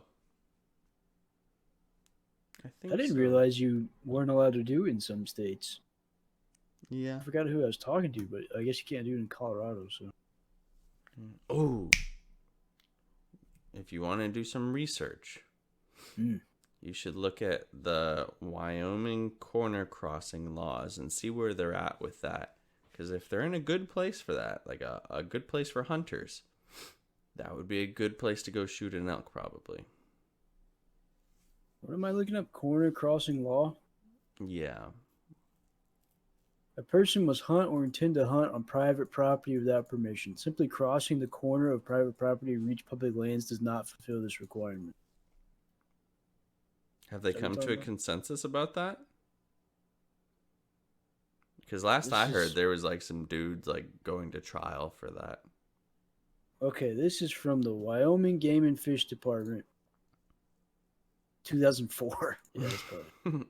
I didn't realize you weren't allowed to do it in some states. Yeah. I forgot who I was talking to, but I guess you can't do it in Colorado. So. Oh. If you want to do some research, you should look at the Wyoming corner crossing laws and see where they're at with that. Because if they're in a good place for that, like a good place for hunters, that would be a good place to go shoot an elk, probably. What am I looking up? Corner crossing law? Yeah. A person must hunt or intend to hunt on private property without permission. Simply crossing the corner of private property to reach public lands does not fulfill this requirement. Have they come to a consensus about that? Because last I heard, there was like some dudes like going to trial for that. Okay, this is from the Wyoming Game and Fish Department. 2004. Yeah, that's probably.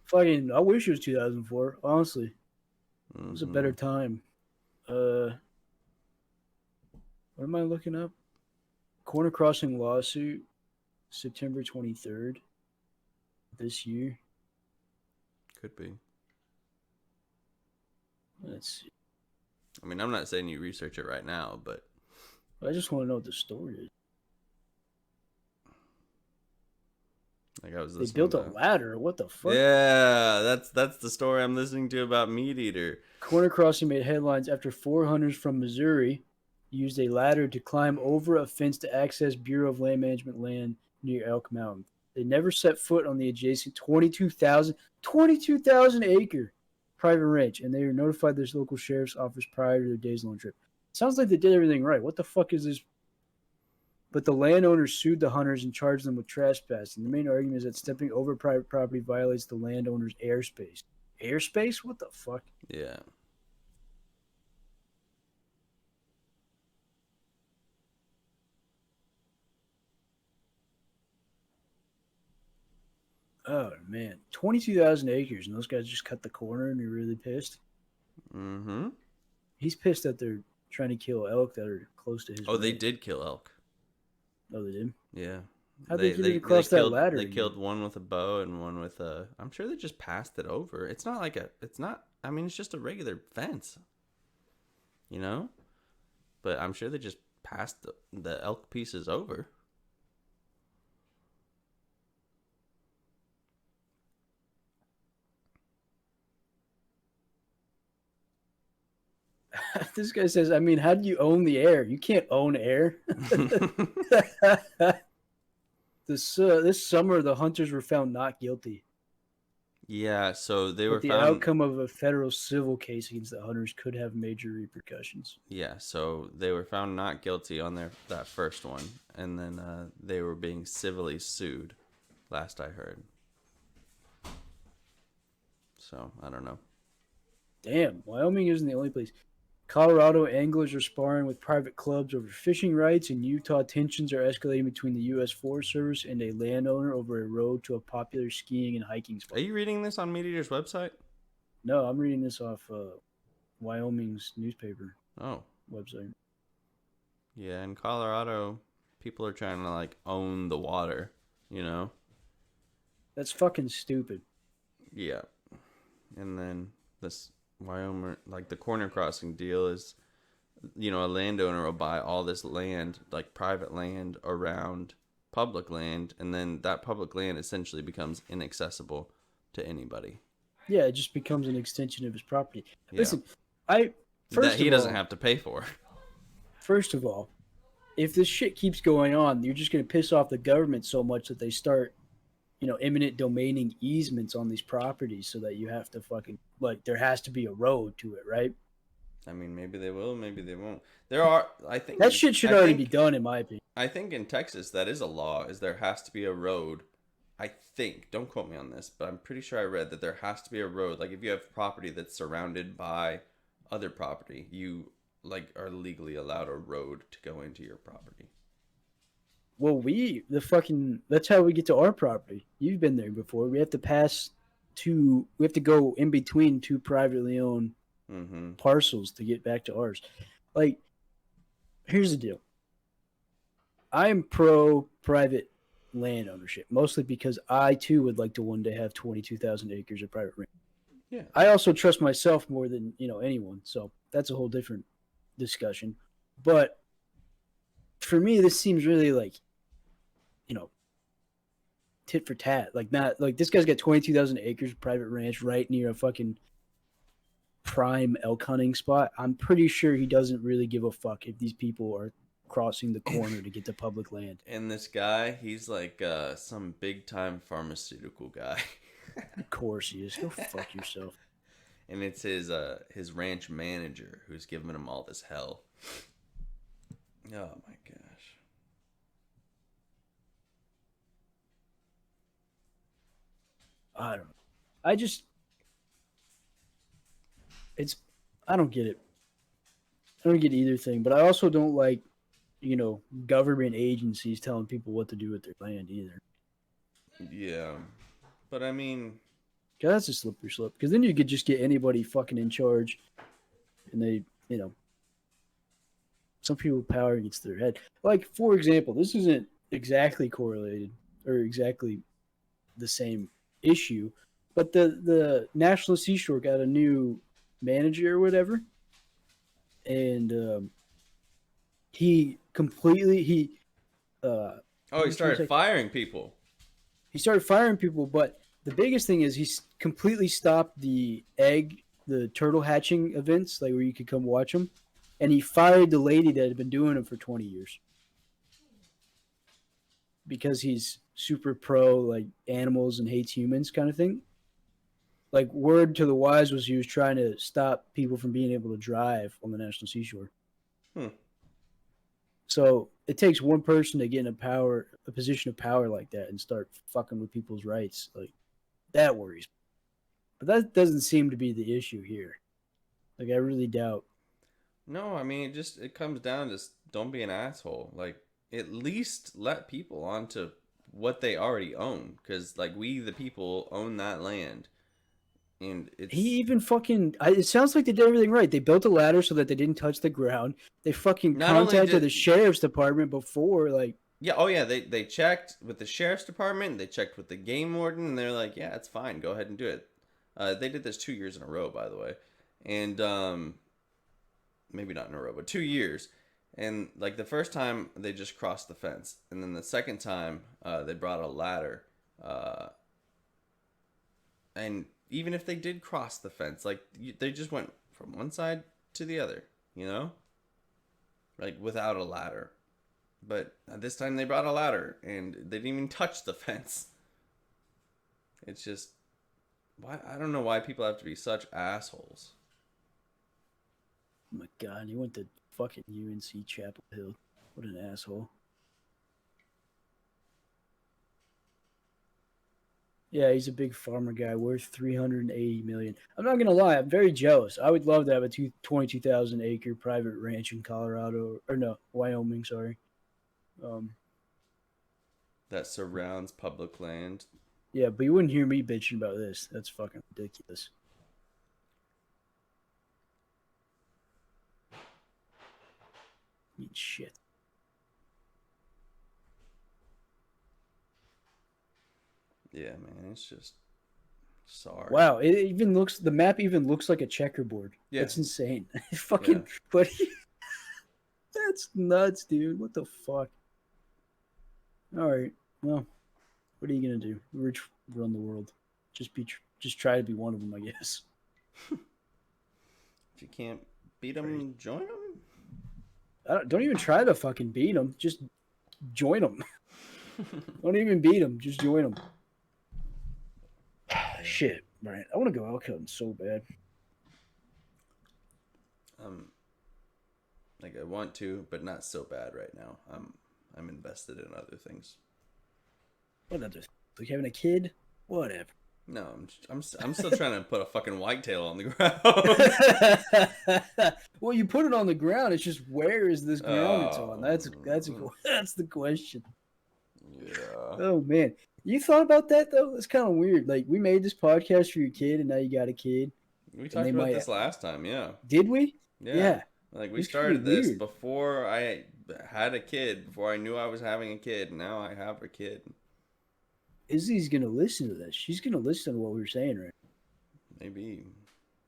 Fucking, I wish it was 2004, honestly. It was a better time. What am I looking up? Corner crossing lawsuit, September 23rd this year. Could be. Let's see. I mean, I'm not saying you research it right now, but I just want to know what the story is. Like I was they built a ladder. What the fuck? Yeah, that's the story I'm listening to about Meat Eater. Corner crossing made headlines after 4 hunters from Missouri used a ladder to climb over a fence to access Bureau of Land Management land near Elk Mountain. They never set foot on the adjacent 22,000 acre private ranch, and they were notified their local sheriff's office prior to their days-long trip. Sounds like they did everything right. What the fuck is this? But the landowners sued the hunters and charged them with trespassing. The main argument is that stepping over private property violates the landowner's airspace. Airspace? What the fuck? Yeah. Oh, man. 22,000 acres, and those guys just cut the corner, and you're really pissed? Mm-hmm. He's pissed that they're trying to kill elk that are close to his range. They did kill elk. Oh, they did? Yeah. How'd they get across that ladder? They killed one with a bow and one with a... I'm sure they just passed it over. It's not like a... It's not... I mean, it's just a regular fence. You know? But I'm sure they just passed the elk pieces over. This guy says, I mean, how do you own the air? You can't own air. This summer, the hunters were found not guilty. Yeah, so they were found... The outcome of a federal civil case against the hunters could have major repercussions. Yeah, so they were found not guilty on that first one, and then they were being civilly sued, last I heard. So, I don't know. Damn, Wyoming isn't the only place. Colorado anglers are sparring with private clubs over fishing rights, and Utah tensions are escalating between the U.S. Forest Service and a landowner over a road to a popular skiing and hiking spot. Are you reading this on Meat Eater's website? No, I'm reading this off Wyoming's newspaper website. Yeah, in Colorado, people are trying to, like, own the water, you know? That's fucking stupid. Yeah. And then this... Wyoming, like the corner crossing deal is, you know, a landowner will buy all this land, like private land around public land, and then that public land essentially becomes inaccessible to anybody. Yeah, it just becomes an extension of his property. Yeah. Listen, that he doesn't have to pay for. First of all, if this shit keeps going on, you're just going to piss off the government so much that they start, eminent domaining easements on these properties so that you have to fucking, like, there has to be a road to it, right? I mean, maybe they will, maybe they won't. There are, I think, That shit should I already be think, done, in my opinion. I think in Texas that is a law. Is there has to be a road. I think. Don't quote me on this, but I'm pretty sure I read that there has to be a road. Like if you have property that's surrounded by other property, you like are legally allowed a road to go into your property. Well, that's how we get to our property. You've been there before. We have to go in between two privately owned Mm-hmm. parcels to get back to ours. Like, here's the deal. I am pro private land ownership, mostly because I too would like to one day have 22,000 acres of private land. Yeah. I also trust myself more than, anyone, so that's a whole different discussion. But for me, this seems really like, you know, tit for tat. Like, not like this guy's got 22,000 acres of private ranch right near a fucking prime elk hunting spot. I'm pretty sure he doesn't really give a fuck if these people are crossing the corner to get to public land. And this guy, he's like some big time pharmaceutical guy. Of course he is. Go fuck yourself. And it's his ranch manager who's giving him all this hell. Oh my gosh. I don't know. I just it's I don't get it. I don't get either thing, but I also don't like, government agencies telling people what to do with their land either. Yeah. But I mean, 'Cause that's a slippery slope. Because then you could just get anybody fucking in charge, and they, some people with power gets to their head. Like, for example, this isn't exactly correlated or exactly the same issue, but the National Seashore got a new manager or whatever, and he completely he started firing people. He started firing people, but the biggest thing is he's completely stopped the turtle hatching events, like where you could come watch them, and he fired the lady that had been doing them for 20 years because he's super pro like animals and hates humans kind of thing. Like, word to the wise was he was trying to stop people from being able to drive on the National Seashore. So it takes one person to get in a position of power like that and start fucking with people's rights. Like, that worries me. But that doesn't seem to be the issue here. Like, I really doubt. No, I mean it comes down to don't be an asshole. Like at least let people onto what they already own, because like we the people own that land, and it's He even fucking. It sounds like they did everything right. They built a ladder so that they didn't touch the ground. They fucking not only contacted did the sheriff's department before, like. yeah, oh yeah, they checked with the sheriff's department, they checked with the game warden, and they're like, yeah, it's fine, go ahead and do it. They did this 2 years in a row, by the way, and maybe not in a row, but 2 years. And like the first time they just crossed the fence, and then the second time they brought a ladder, and even if they did cross the fence, like they just went from one side to the other, like without a ladder. But this time they brought a ladder, and they didn't even touch the fence. It's just why I don't know why people have to be such assholes. Oh my god, he went to fucking UNC Chapel Hill. What an asshole. Yeah, he's a big farmer guy worth 380 million. I'm not gonna lie, I'm very jealous. I would love to have a 22,000 acre private ranch in Colorado, or no, Wyoming. Sorry. That surrounds public land. Yeah, but you wouldn't hear me bitching about this. That's fucking ridiculous. Eat shit. Yeah, man, it's just sorry. Wow, the map even looks like a checkerboard. Yeah. That's insane. Fucking, yeah. But that's nuts, dude. What the fuck? All right, well, what are you gonna do? Rich run the world. Just try to be one of them, I guess. If you can't beat them, join them. Don't even try to fucking beat them. Just join them. Don't even beat them. Just join them. Shit, Brian. I want to go elk hunting so bad. Like I want to, but not so bad right now. I'm invested in other things. What other? Like having a kid? Whatever. No, I'm still trying to put a fucking whitetail on the ground. Well, you put it on the ground. It's just where is this ground it's on? That's the question. Yeah. Oh man, you thought about that though? It's kind of weird. Like we made this podcast for your kid, and now you got a kid. We talked about this last time, yeah. Did we? Yeah. Like we started this weird. before I had a kid, before I knew I was having a kid. Now I have a kid. Izzy's gonna listen to this. She's gonna listen to what we were saying, right? Maybe.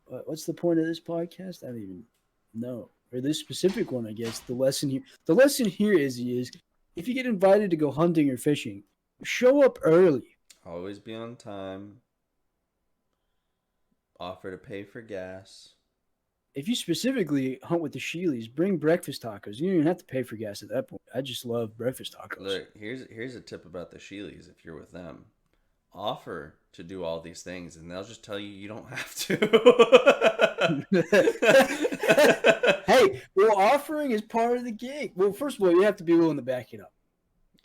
What's the point of this podcast? I don't even know. Or this specific one, I guess. The lesson here, Izzy, is if you get invited to go hunting or fishing, show up early. Always be on time. Offer to pay for gas. If you specifically hunt with the Sheelys, bring breakfast tacos. You don't even have to pay for gas at that point. I just love breakfast tacos. Look, here's a tip about the Sheelys if you're with them. Offer to do all these things, and they'll just tell you don't have to. Hey, well, offering is part of the gig. Well, first of all, you have to be willing to back it up,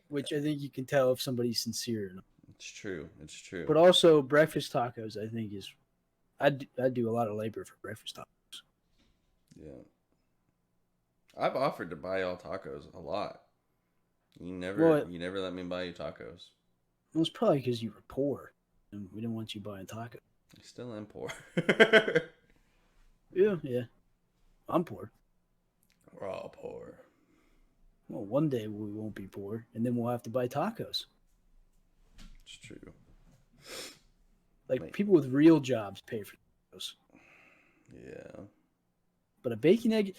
which I think you can tell if somebody's sincere enough. It's true. It's true. But also, breakfast tacos, I think, is I do a lot of labor for breakfast tacos. Yeah. I've offered to buy y'all tacos a lot. You never let me buy you tacos. Well, it's probably because you were poor, and we didn't want you buying tacos. I still am poor. Yeah. I'm poor. We're all poor. Well, one day we won't be poor, and then we'll have to buy tacos. It's true. Like, people with real jobs pay for tacos. Yeah. But a bacon egg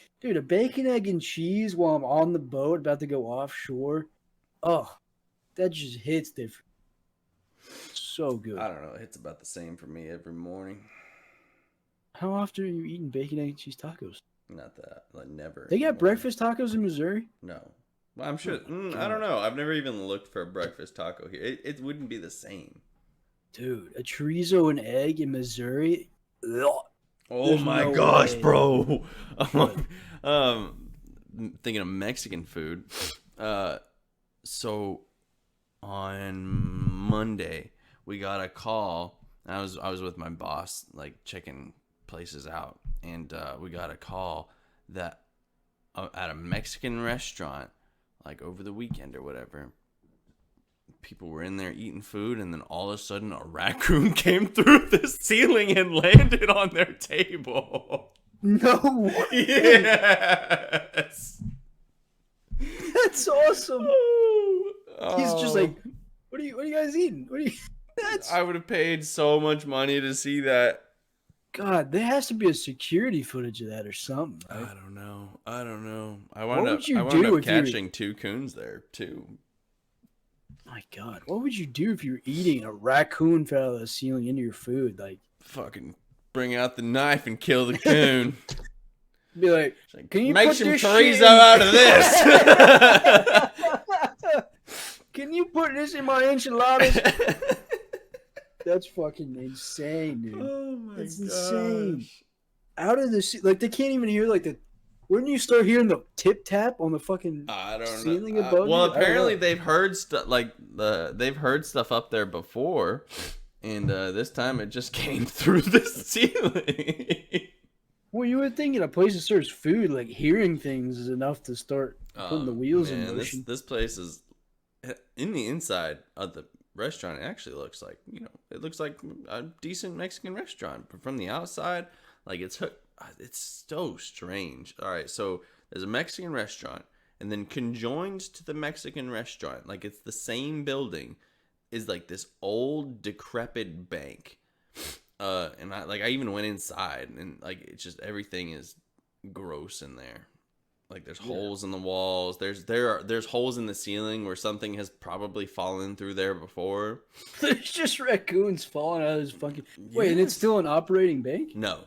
and cheese while I'm on the boat about to go offshore, oh, that just hits different. So good. I don't know. It hits about the same for me every morning. How often are you eating bacon, egg, and cheese tacos? Not that. Like, never. They got breakfast tacos in Missouri? No. Well, I'm sure. I don't know. I've never even looked for a breakfast taco here. It wouldn't be the same. Dude, a chorizo and egg in Missouri? Ugh. Oh There's my no gosh, way. bro. Thinking of Mexican food. So on Monday we got a call. I was with my boss, like checking places out, and we got a call that at a Mexican restaurant, like over the weekend or whatever, people were in there eating food, and then all of a sudden a raccoon came through the ceiling and landed on their table. No way. Yes. That's awesome. Oh. He's just like, what are you guys eating? I would have paid so much money to see that. God, there has to be a security footage of that or something, right? I don't know. I What wound would you up do if you were- catching 2 coons there too. My God, what would you do if you were eating a raccoon fell out of the ceiling into your food? Like, Fucking bring out the knife and kill the coon. be like, can you make put some this chorizo shit in- out of this? Can you put this in my enchiladas? That's fucking insane, dude. Oh my That's gosh. insane. Out of the like, they can't even hear like the. Wouldn't you start hearing the tip tap on the fucking I don't ceiling know. above Well, you? apparently they've heard stuff they've heard stuff up there before, and this time it just came through the ceiling. Well, you would think in a place that serves food, like hearing things is enough to start putting the wheels in motion. This place is in the inside of the restaurant. It actually looks like a decent Mexican restaurant, but from the outside, like it's so strange. All right, so there's a Mexican restaurant, and then conjoined to the Mexican restaurant, like it's the same building, is like this old decrepit bank. And I even went inside, and like it's just everything is gross in there. Like there's holes in the walls. There's holes in the ceiling where something has probably fallen through there before. There's just raccoons falling out of his fucking. Wait, and it's still an operating bank? No.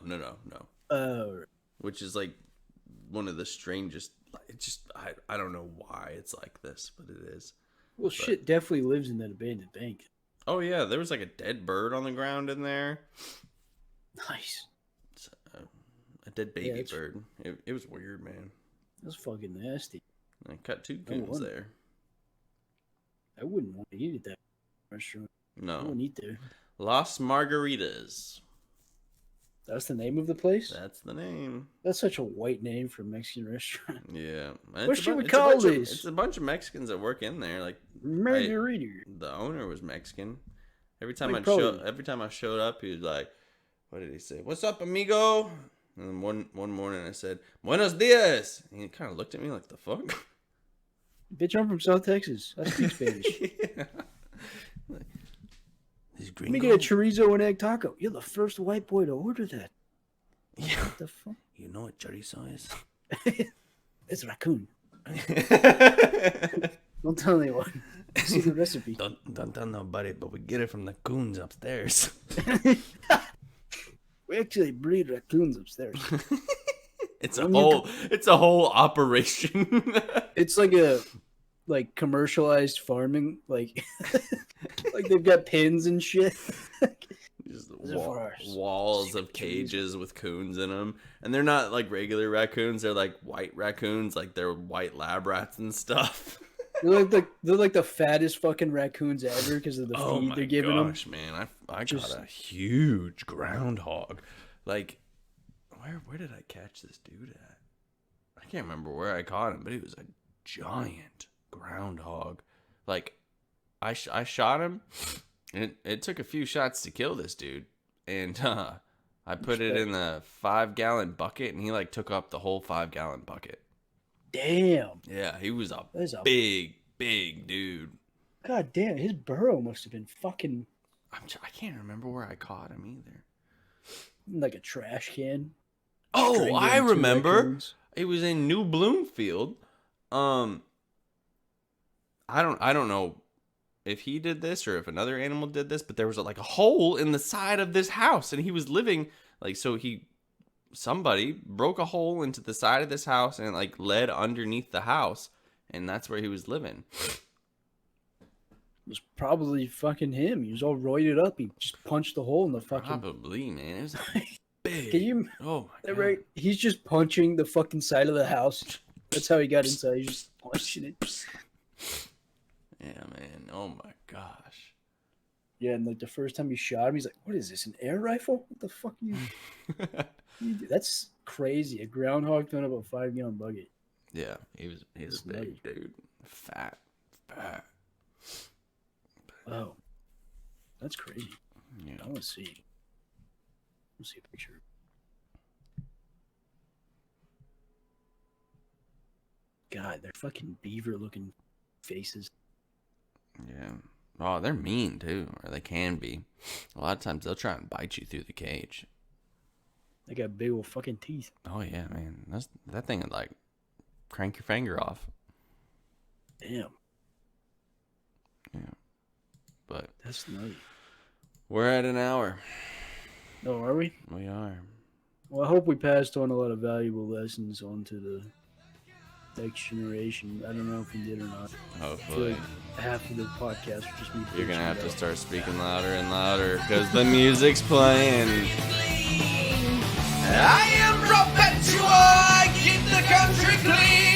Oh, Which is like one of the strangest. it just I don't know why it's like this, but it is. Well, shit definitely lives in that abandoned bank. Oh yeah, there was like a dead bird on the ground in there. Nice. A dead baby bird. It was weird, man. That's fucking nasty. I cut 2 coons there. I wouldn't want to eat at that restaurant. No. I wouldn't eat there. Las Margaritas. That's the name of the place? That's the name. That's such a white name for a Mexican restaurant. Yeah. What should we call this? It's a bunch of Mexicans that work in there. Like Margarita. The owner was Mexican. Every time I showed up, he was like, "What did he say? What's up, amigo?" And then one morning I said, "Buenos dias." And he kind of looked at me like, "The fuck?" Bitch, I'm from South Texas. I speak Spanish. Yeah. Let me get a chorizo and egg taco. You're the first white boy to order that. Yeah. What the fuck? You know what chorizo is? It's raccoon. Don't tell anyone. See the recipe. Don't tell nobody, but we get it from the coons upstairs. We actually breed raccoons upstairs. It's a whole operation. It's like a commercialized farming, like they've got pins and shit. Just walls of cages with coons in them, and they're not like regular raccoons. They're like white raccoons, like they're white lab rats and stuff. They're like the fattest fucking raccoons ever because of the feed they're giving them. Oh my gosh, man! I got a huge groundhog. Like, where did I catch this dude at? I can't remember where I caught him, but he was a giant groundhog. Like, I shot him, and it took a few shots to kill this dude. And I put it in the 5-gallon bucket, and he like took up the whole 5-gallon bucket. Damn. Yeah, he was a big dude. God damn, his burrow must have been fucking. I can't remember where I caught him either. Like a trash can. Oh, I remember. It was in New Bloomfield. I don't know if he did this or if another animal did this, but there was like a hole in the side of this house, and he was living somebody broke a hole into the side of this house and like led underneath the house, and that's where he was living. It was probably fucking him. He was all roided up. He just punched the hole in the fucking. Probably, man. It was big. Can you? Oh my god! Right? He's just punching the fucking side of the house. That's how he got inside. He's just punching it. Yeah, man. Oh my gosh. Yeah, and like the first time he shot him, he's like, "What is this? An air rifle? What the fuck are you?" That's crazy. A groundhog filling up a 5-gallon bucket. Yeah, he was a big dude. Fat. Oh, that's crazy. Yeah. I want to see. Let's see a picture. God, they're fucking beaver-looking faces. Yeah. Oh, they're mean too, or they can be. A lot of times they'll try and bite you through the cage. They got big old fucking teeth. Oh yeah, man. That thing would like crank your finger off. Damn. Yeah. But that's nutty. We're at an hour. Oh, are we? We are. Well, I hope we passed on a lot of valuable lessons on to the next generation. I don't know if we did or not. Hopefully. Like half of the podcast was just me. You're going to have to start speaking louder and louder because the music's playing. I am perpetual, I keep the country clean.